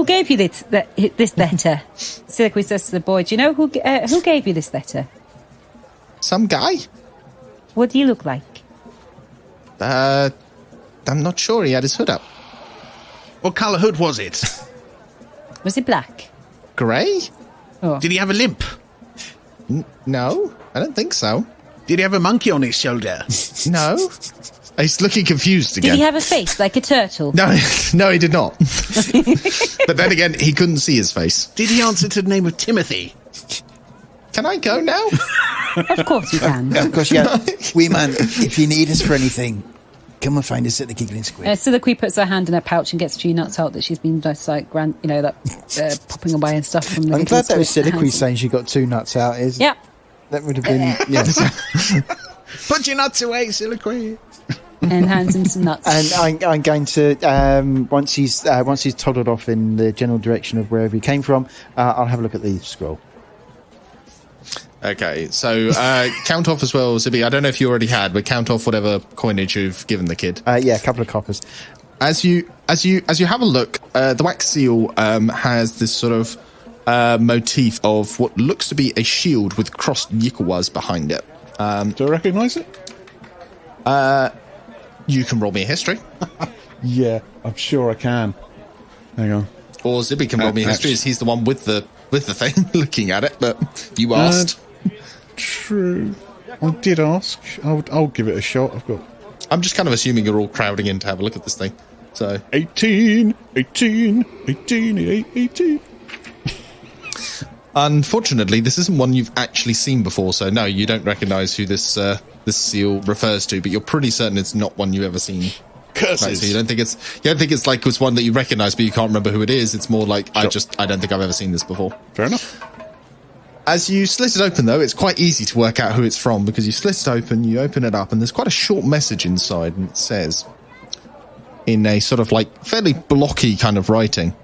gave you this letter? Siliqui says to the boy, do you know who gave you this letter? Some guy? What do you look like? I'm not sure. He had his hood up. What colour hood was it? Was it black? Grey? Oh. Did he have a limp? No, I don't think so. Did he have a monkey on his shoulder? No. He's looking confused Did again. he have a face like a turtle? No, he did not. But then again, he couldn't see his face. Did he answer to the name of Timothy? Can I go now? Of course you can. Of course, yeah. Wee man, if you need us for anything, come and find us at the Giggling Squid. Siliqui puts her hand in her pouch and gets a few nuts out that she's been just like, popping away and stuff from the I'm glad that was Giggling Squid. Siliqui saying she got 2 nuts out. Yeah. That would have been... Yeah. Put your nuts away, Siliqui. And hands him some nuts. And I'm going to once he's toddled off in the general direction of wherever he came from, I'll have a look at the scroll. Okay, so count off as well, Zibby. I don't know if you already had, but count off whatever coinage you've given the kid. Yeah, a couple of coppers. As you have a look, the wax seal has this sort of motif of what looks to be a shield with crossed yikuwas behind it. Do I recognise it? You can roll me a history, Yeah, I'm sure I can. Hang on. or Zibby can roll me a history, as he's the one with the thing looking at it. But you asked. True. I did ask. I'll give it a shot. I'm just kind of assuming you're all crowding in to have a look at this thing. So 18, 18, 18, 18. unfortunately, this isn't one you've actually seen before. So no, you don't recognise who this seal refers to. But you're pretty certain it's not one you've ever seen. Curses. Right, so you don't think it's like it's one that you recognise, but you can't remember who it is. It's more like I don't think I've ever seen this before. Fair enough. As you slit it open, though, it's quite easy to work out who it's from because you slit it open, you open it up, and there's quite a short message inside, and it says, in a sort of like fairly blocky kind of writing,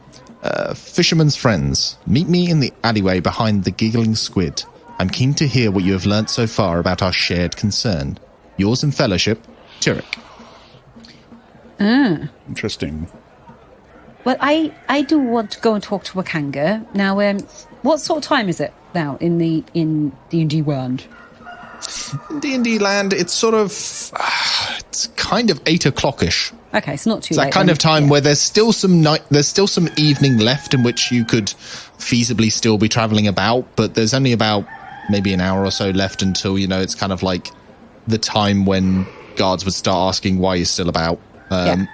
Fisherman's friends, meet me in the alleyway behind the giggling squid. I'm keen to hear what you have learnt so far about our shared concern. Yours in fellowship, Tyrek. Interesting. Well, I do want to go and talk to Wakanga. Now, what sort of time is it now in D&D world? In D&D land, it's sort of, it's kind of 8 o'clock-ish. Okay, it's not too It's late. that kind of time where there's still some evening left in which you could feasibly still be travelling about, but there's only about maybe an hour or so left until, it's kind of like the time when guards would start asking why you're still about. Yeah.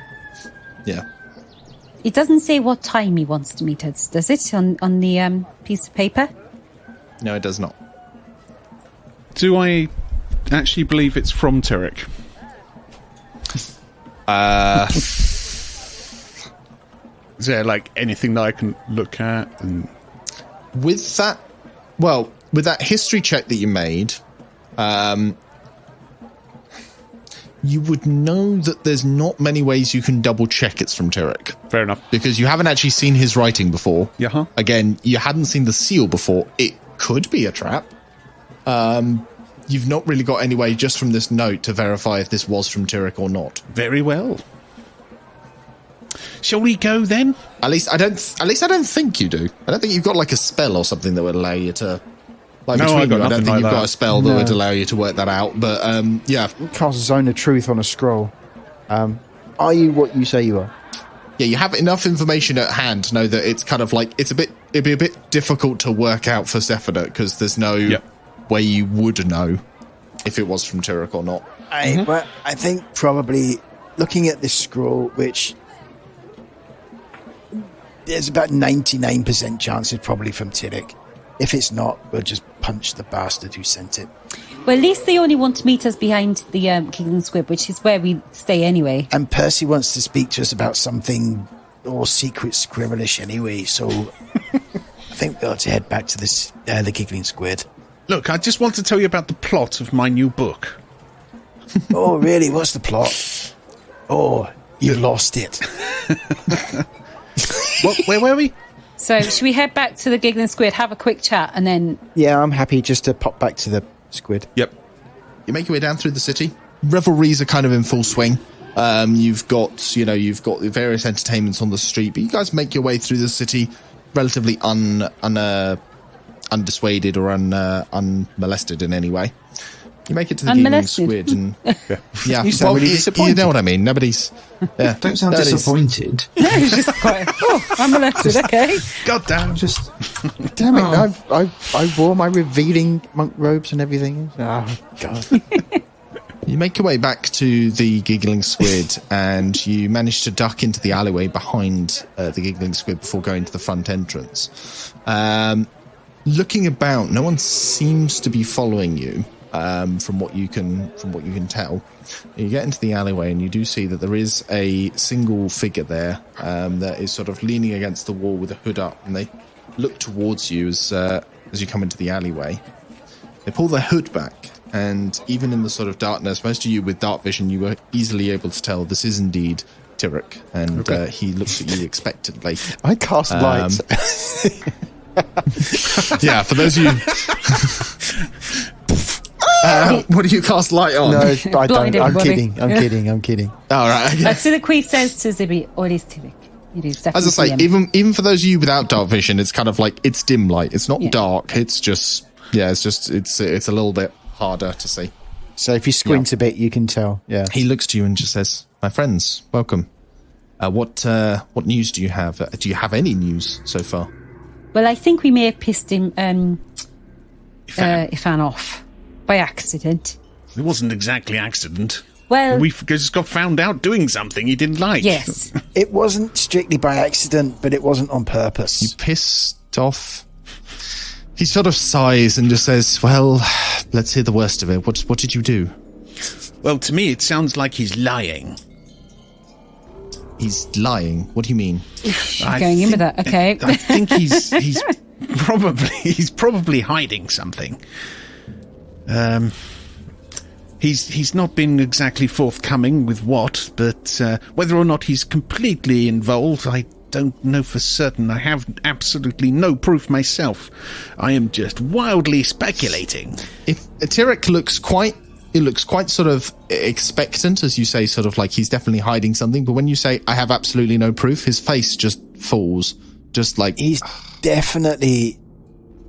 It doesn't say what time he wants to meet us, does it, on the piece of paper? No, it does not. Do I actually believe it's from Tyrek? Is there like anything that I can look at? And With that history check that you made, you would know that there's not many ways you can double check it's from Tyrek. fair enough. Because you haven't actually seen his writing before. Yeah. Again, you hadn't seen the seal before. It could be a trap. You've not really got any way just from this note to verify if this was from Tyrek or not. Very well. Shall we go then? At least I don't think you do. I don't think you've got like a spell or something that would allow you to. Like No, between I got you, I don't nothing think like you've got that. a spell that would allow you to work that out. But yeah, Cast Zone of Truth on a scroll. Are you what you say you are? yeah, you have enough information at hand to know that it's kind of like it'd be a bit difficult to work out for Sephiroth because there's no way you would know if it was from Tyrek or not. But I think probably looking at this scroll, which there's about 99% chance it's probably from Tyrek. If it's not, we'll just punch the bastard who sent it. Well, at least they only want to meet us behind the Giggling Squib, which is where we stay anyway. And Percy wants to speak to us about something all secret squirrelish anyway, so I think we'll have to head back to this the Giggling Squid. Look, I just want to tell you about the plot of my new book. Oh, really? What's the plot? Oh, you lost it. Where were we? So, should we head back to the Giggling Squid, have a quick chat, and then... Yeah, I'm happy just to pop back to the squid. Yep. You make your way down through the city. Revelries are kind of in full swing. You've got the various entertainments on the street, but you guys make your way through the city relatively undissuaded or unmolested in any way. You make it to the Giggling Squid, and yeah, You sound really you disappointed. know what I mean. Nobody's. Yeah, Don't sound nobody's- disappointed. No, it's just quite... Oh, I'm elected, okay. God damn. Just Damn it! I wore my revealing monk robes and everything. Oh God! You make your way back to the Giggling Squid, and you manage to duck into the alleyway behind the Giggling Squid before going to the front entrance. Looking about, no one seems to be following you. From what you can tell, you get into the alleyway and you do see that there is a single figure there that is sort of leaning against the wall with a hood up, and they look towards you as you come into the alleyway. They pull their hood back, and even in the sort of darkness, most of you with dark vision, you were easily able to tell this is indeed Tyrek, and he looks at you expectantly. I cast lights. Yeah, for those of you. What do you cast light on? No, I Blind don't. I'm everybody. kidding. I'm kidding. All right. Okay. So the Queen says to Zibby, oh, it is Tyrek. It is definitely As I say, him. even for those of you without dark vision, it's kind of like it's dim light. It's not dark. It's just it's a little bit harder to see. So if you squint a bit, you can tell. Yeah. He looks to you and just says, "My friends, welcome. What news do you have? Do you have any news so far?" Well, I think we may have pissed him, Ifan off by accident. It wasn't exactly accident. Well, We just got found out doing something he didn't like. yes. It wasn't strictly by accident, but it wasn't on purpose. You pissed off. He sort of sighs and just says, well, let's hear the worst of it. What did you do? Well, to me, it sounds like he's lying. He's lying. What do you mean? Going in with that, okay. I think he's probably hiding something. He's not been exactly forthcoming with what, but whether or not he's completely involved, I don't know for certain. I have absolutely no proof myself. I am just wildly speculating. If Tirek looks quite sort of expectant, as you say, sort of like he's definitely hiding something. But when you say, I have absolutely no proof, his face just falls. Just like... He's definitely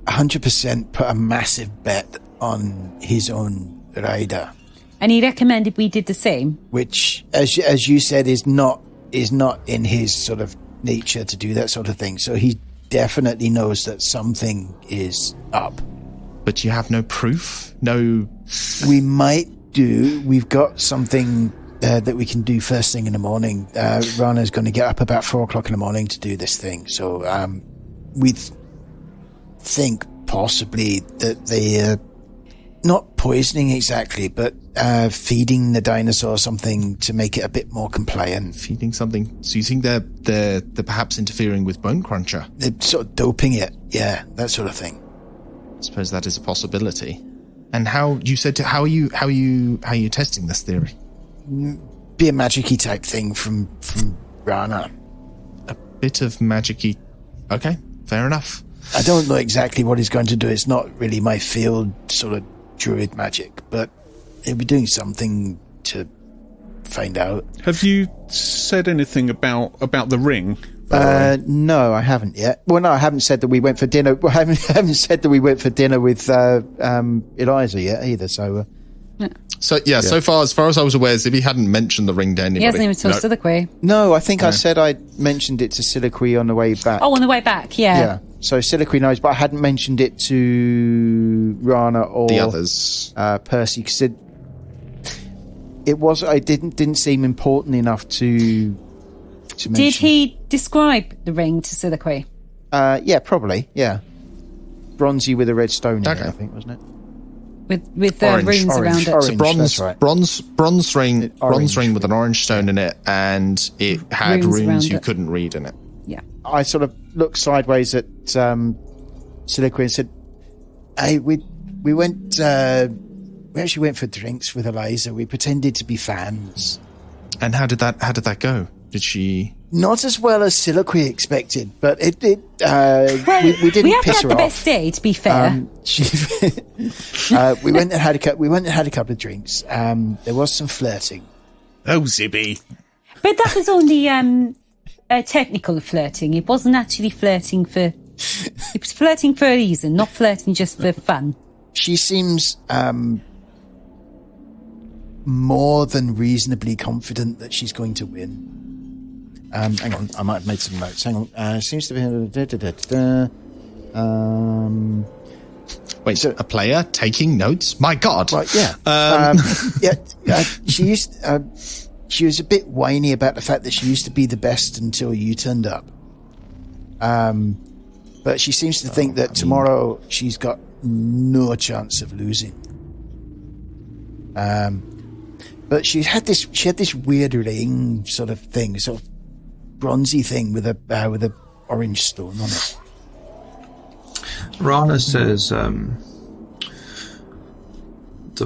100% put a massive bet on his own rider. And he recommended we did the same. Which, as you said, is not in his sort of nature to do that sort of thing. So he definitely knows that something is up. But you have no proof? No... We might do. We've got something that we can do first thing in the morning. Rana's going to get up about 4 o'clock in the morning to do this thing. So we think possibly that they're not poisoning exactly, but feeding the dinosaur something to make it a bit more compliant. Feeding something? So you think they're perhaps interfering with Bone Cruncher? They're sort of doping it. Yeah, that sort of thing. I suppose that is a possibility. And how you said to how are you testing this theory? Be a magic-y type thing from Rana. A bit of magic-y. Okay, fair enough. I don't know exactly what he's going to do. It's not really my field, sort of druid magic, but he'll be doing something to find out. Have you said anything about the ring? No, I haven't yet. Well, no, I haven't said that we went for dinner. Well, I haven't said that we went for dinner with Eliza yet either. So, So far as I was aware, Zibby hadn't mentioned the ring to anybody. He hasn't even told Siliqui. no, I think I said I mentioned it to Siliqui on the way back. Oh, on the way back, yeah. Yeah. So Siliqui knows, but I hadn't mentioned it to Rana or The others. Percy, because it didn't seem important enough to mention. Did he describe the ring to Siliqui? Yeah, probably. Yeah, bronzy with a red stone in it, Okay. I think, wasn't it? With Orange, runes around it. orange. It's a bronze, That's right. bronze ring Orange. with an orange stone in it, and it had Runes around runes you it. couldn't read in it. Yeah. I sort of looked sideways at Siliqui and said, "Hey, we went. We actually went for drinks with Eliza. We pretended to be fans. And how did that go? Did she? Not as well as Siliqui expected, but we didn't We haven't piss had her the off. best day, to be fair. We went and had a couple of drinks. There was some flirting. Oh, Zibby. But that was only technical flirting. It wasn't actually flirting for... It was flirting for a reason, not flirting just for fun. She seems more than reasonably confident that she's going to win. Hang on, I might have made some notes. Hang on. Seems to be... Wait, a player taking notes? My God! Right, yeah. She used. She was a bit whiny about the fact that she used to be the best until you turned up. But she seems to think that tomorrow she's got no chance of losing. But she had this weird ring sort of thing, sort of bronzy thing with a orange stone on it. Rana says the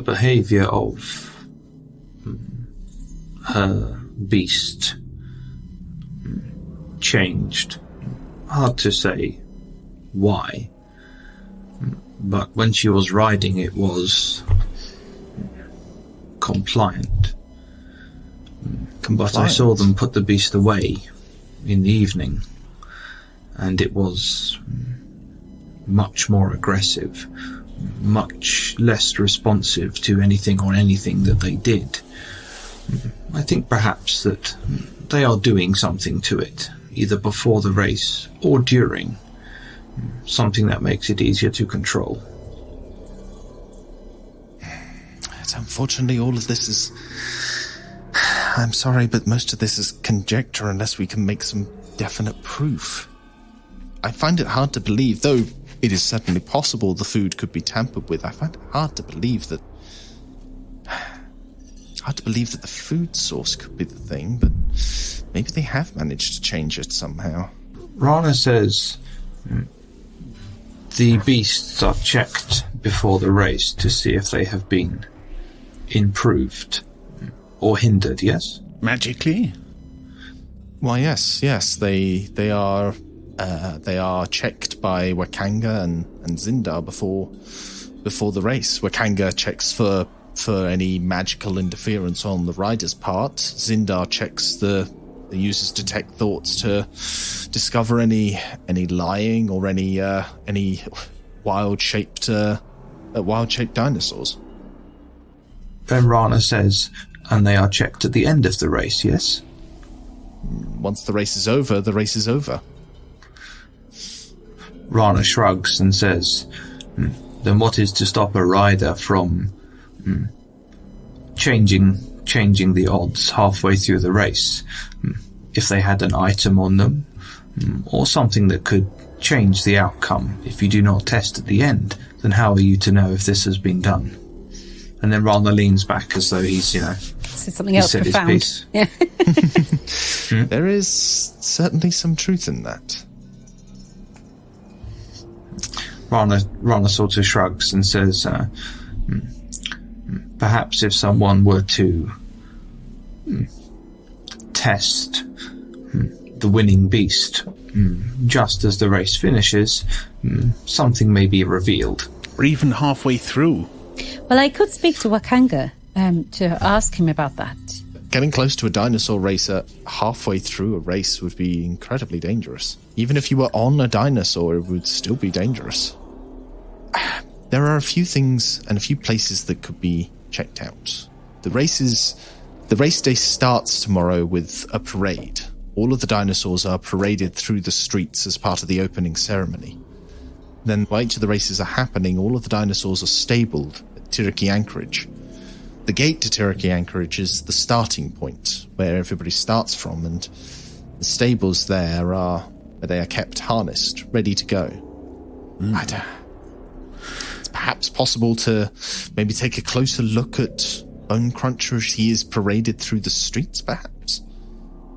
behavior of her beast changed. Hard to say why, but when she was riding it was compliant. But I saw them put the beast away in the evening, and it was much more aggressive, much less responsive to anything that they did. I think perhaps that they are doing something to it, either before the race or during, something that makes it easier to control. unfortunately, all of this is... I'm sorry, but most of this is conjecture unless we can make some definite proof. I find it hard to believe, though it is certainly possible the food could be tampered with. I find it hard to believe that the food source could be the thing, but maybe they have managed to change it somehow. Rana says the beasts are checked before the race to see if they have been improved or hindered, yes? Magically? Why, yes, they are checked by Wakanga and Zindar before the race. Wakanga checks for any magical interference on the rider's part. Zindar checks uses detect thoughts to discover any lying or any wild-shaped dinosaurs. Then Rana says, and they are checked at the end of the race, yes? Once the race is over, the race is over. Rana shrugs and says, then what is to stop a rider from changing the odds halfway through the race? If they had an item on them, or something that could change the outcome. If you do not test at the end, then how are you to know if this has been done? And then Rana leans back as though he's, So something else profound. Yeah. There is certainly some truth in that. Rana sort of shrugs and says, perhaps if someone were to test the winning beast just as the race finishes, something may be revealed. Or even halfway through. Well, I could speak to Wakanga to ask him about that. Getting close to a dinosaur racer halfway through a race would be incredibly dangerous. Even if you were on a dinosaur, it would still be dangerous. There are a few things and a few places that could be checked out. The race day starts tomorrow with a parade. All of the dinosaurs are paraded through the streets as part of the opening ceremony. Then, while each of the races are happening, all of the dinosaurs are stabled at Tiriki Anchorage. The gate to Tiriki Anchorage is the starting point, where everybody starts from, and the stables there are where they are kept harnessed, ready to go. It's perhaps possible to maybe take a closer look at Bone Cruncher as he is paraded through the streets, perhaps?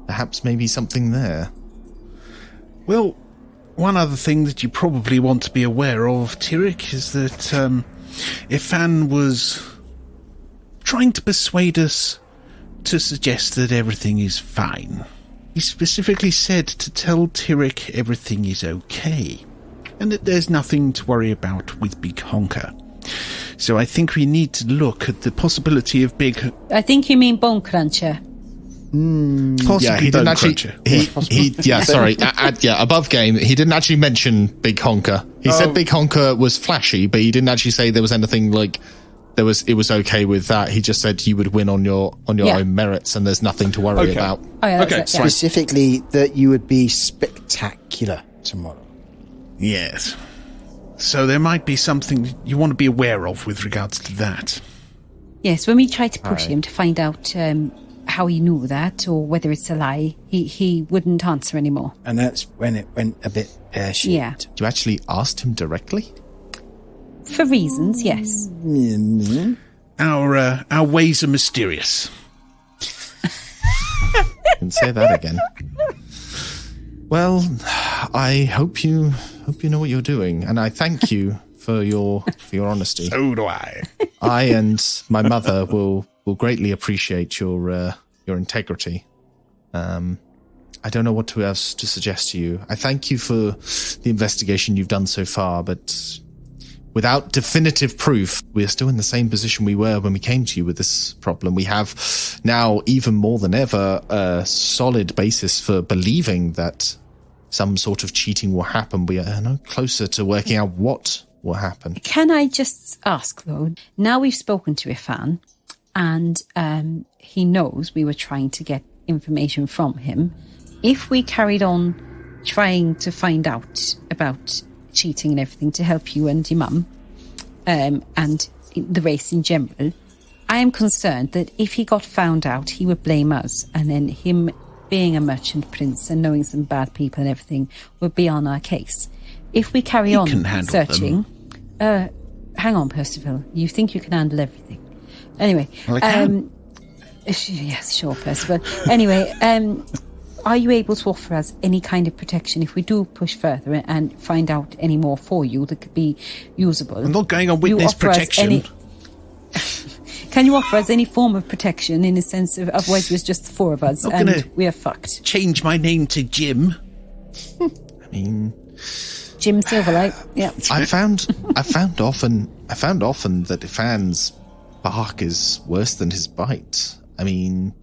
Perhaps maybe something there. Well, one other thing that you probably want to be aware of, Tirik, is that Ifan was trying to persuade us to suggest that everything is fine. He specifically said to tell Tirik everything is okay, and that there's nothing to worry about with Big Honker. So I think we need to look at the possibility of Big... I think you mean Bone Cruncher. Possibly yeah, he didn't actually. Above game, he didn't actually mention Big Honker. He said Big Honker was flashy, but he didn't actually say there was anything like it was okay with that. He just said you would win on your own merits, and there's nothing to worry about. Oh, yeah, Okay, that's it, yeah. Specifically, that you would be spectacular tomorrow. Yes. So there might be something you want to be aware of with regards to that. Yes, when we tried to push him to find out how he knew that, or whether it's a lie, he wouldn't answer anymore. And that's when it went a bit pear-shaped. Yeah. You actually asked him directly? For reasons, yes. Mm-hmm. Our ways are mysterious. Didn't say that again. Well, I hope you know what you're doing, and I thank you for your honesty. So do I. I and my mother will greatly appreciate your integrity. I don't know what else to suggest to you. I thank you for the investigation you've done so far, but without definitive proof, we are still in the same position we were when we came to you with this problem. We have now, even more than ever, a solid basis for believing that some sort of cheating will happen. We are no closer to working out what will happen. Can I just ask, though, now we've spoken to Ifan, and he knows we were trying to get information from him, if we carried on trying to find out about cheating and everything to help you and your mum, and the race in general, I am concerned that if he got found out, he would blame us, and then him being a merchant prince and knowing some bad people and everything would be on our case. If we carry on searching, hang on, Percival. You think you can handle everything? Anyway, well, I can. Yes, sure, Percival. Anyway, are you able to offer us any kind of protection if we do push further and find out any more for you that could be usable? I'm not going on witness protection. Can you offer us any form of protection in the sense of whether it was just the four of us and we are fucked? Change my name to Jim. I mean, Jim Silverlight. Yeah. I found often that Ifan's bark is worse than his bite. I mean,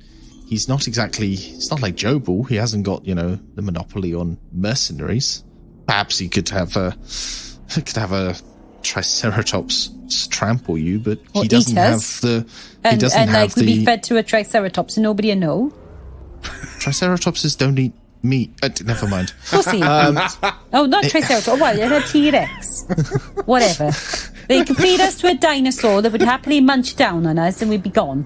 he's not like Jobel. He hasn't got, the monopoly on mercenaries. Perhaps he could have a Triceratops trample you, but he doesn't have the. We'd be fed to a Triceratops and nobody will know. Triceratopses don't eat meat. Never mind. Of course he not Triceratops. Oh, well, a T-Rex. Whatever. They could feed us to a dinosaur that would happily munch down on us and we'd be gone.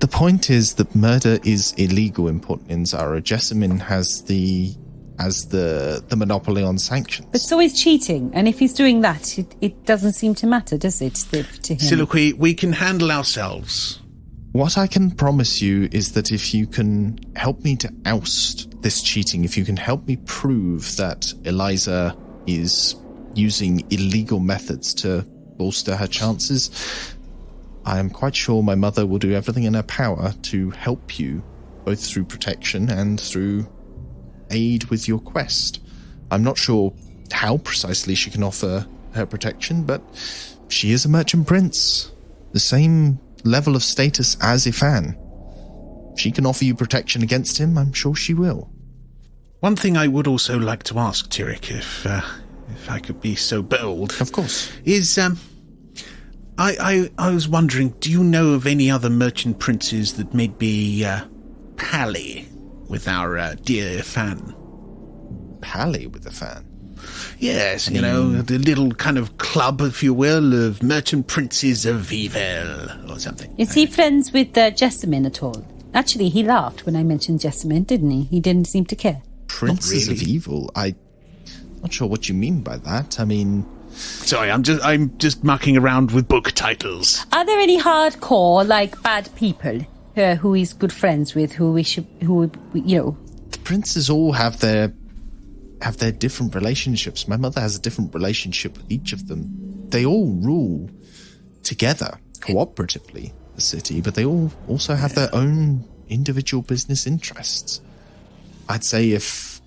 The point is that murder is illegal in Port Ninzara. Jessamine has the monopoly on sanctions. But so is cheating, and if he's doing that, it doesn't seem to matter, does it, to him? Soliloquy, we can handle ourselves. What I can promise you is that if you can help me to oust this cheating, if you can help me prove that Eliza is using illegal methods to bolster her chances, I am quite sure my mother will do everything in her power to help you, both through protection and through aid with your quest. I'm not sure how precisely she can offer her protection, but she is a merchant prince, the same level of status as Ifan. She can offer you protection against him. I'm sure she will. One thing I would also like to ask, Tyrek, if I could be so bold, of course, is I was wondering, do you know of any other merchant princes that may be pally with our dear Ifan? Pally with Ifan? Yes, the little kind of club, if you will, of merchant princes of evil or something. Is he friends with Jessamine at all? Actually, he laughed when I mentioned Jessamine, didn't he? He didn't seem to care. Princes of evil? I'm not sure what you mean by that. I mean... Sorry, I'm just mucking around with book titles. Are there any hardcore, bad people who he's good friends with, The princes all have their different relationships. My mother has a different relationship with each of them. They all rule together, cooperatively, the city, but they all also have their own individual business interests. I'd say if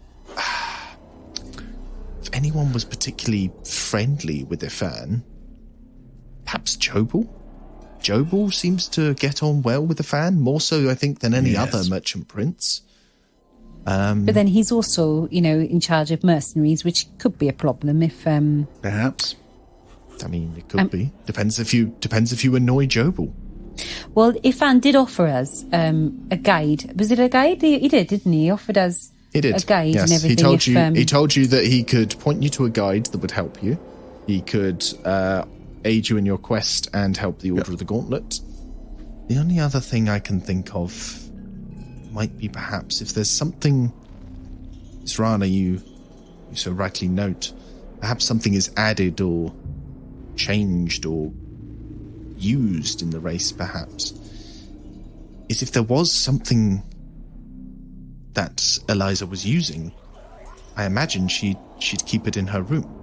anyone was particularly friendly with Ifan, perhaps Jobel? Jobel seems to get on well with Ifan, more so, I think, than any other merchant prince. But then he's also, in charge of mercenaries, which could be a problem if... Perhaps. I mean, it could be. Depends if you annoy Jobel. Well, Ifan did offer us a guide. Was it a guide? He did, didn't he? He offered us a guide and everything. He told you that he could point you to a guide that would help you. He could aid you in your quest and help the Order of the Gauntlet. The only other thing I can think of might be perhaps if there's something, Israna, you so rightly note, perhaps something is added or changed or used in the race, perhaps, is if there was something that Eliza was using, I imagine she'd keep it in her room.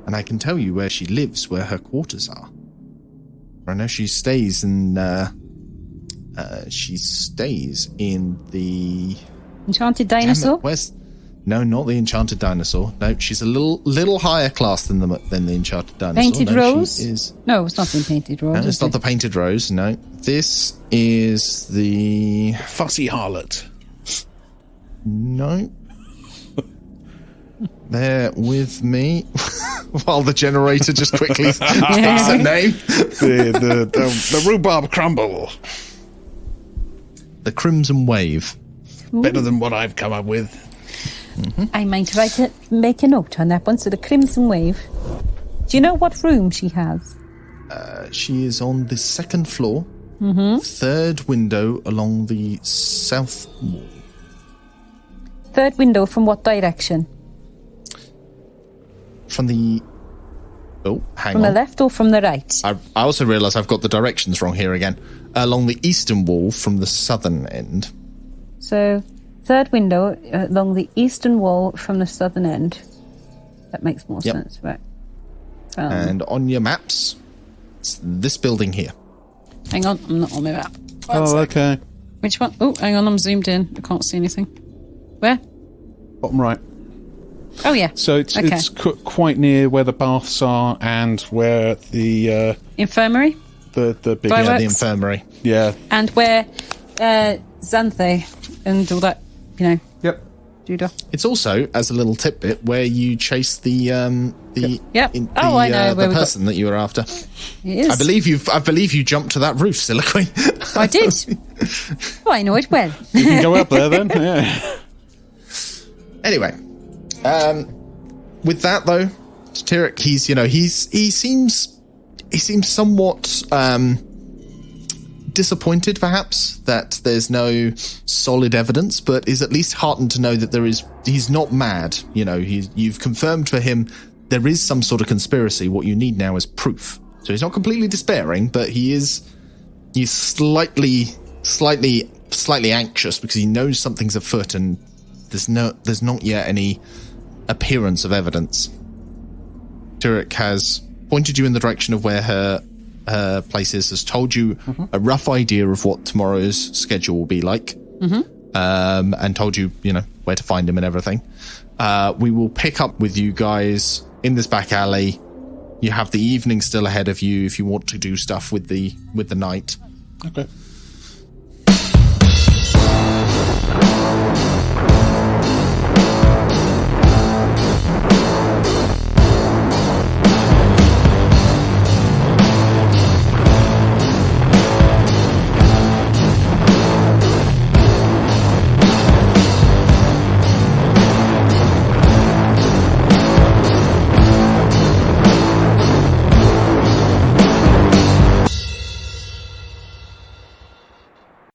And I can tell you where she lives, where her quarters are. I know she stays in the Enchanted Dinosaur? No, not the Enchanted Dinosaur. No, she's a little higher class than the Enchanted Dinosaur. Painted Rose? No, it's not the Painted Rose. No, it's not the Painted Rose, no. This is the... Fussy Harlot. No. Bear with me while the generator just quickly picks a name. The Rhubarb Crumble. The Crimson Wave. Better than what I've come up with. Mm-hmm. I might make a note on that one. So the Crimson Wave. Do you know what room she has? She is on the second floor, third window along the south wall. Third window from what direction? From the... Oh, hang From on. the left or from the right? I also realise I've got the directions wrong here again. Along the eastern wall from the southern end. So, third window along the eastern wall from the southern end. That makes more sense, right? And on your maps, it's this building here. Hang on, I'm not on my map. Oh, okay. Which one? Oh, hang on, I'm zoomed in. I can't see anything. Where? Bottom right. Oh, yeah. So it's Okay. it's quite near where the baths are and where the Infirmary? big Fireworks? Yeah, the infirmary. yeah. And where Xanthe and all that, Yep. Judah. It's also, as a little tidbit, where you chase the Yep. Oh, I know where the we got- person that you were after. It is. I believe you jumped to that roof, Siliqui. I did. Oh, I know it well. You can go up there then. Yeah. Anyway, with that though, Tyrek, he seems somewhat disappointed, perhaps, that there's no solid evidence, but is at least heartened to know that he's not mad. You've confirmed for him there is some sort of conspiracy. What you need now is proof. So he's not completely despairing, but he's slightly anxious because he knows something's afoot and there's not yet any appearance of evidence. Tyrek has pointed you in the direction of where her place is, has told you a rough idea of what tomorrow's schedule will be like, and told you, where to find him and everything. We will pick up with you guys in this back alley. You have the evening still ahead of you if you want to do stuff with the night. Okay.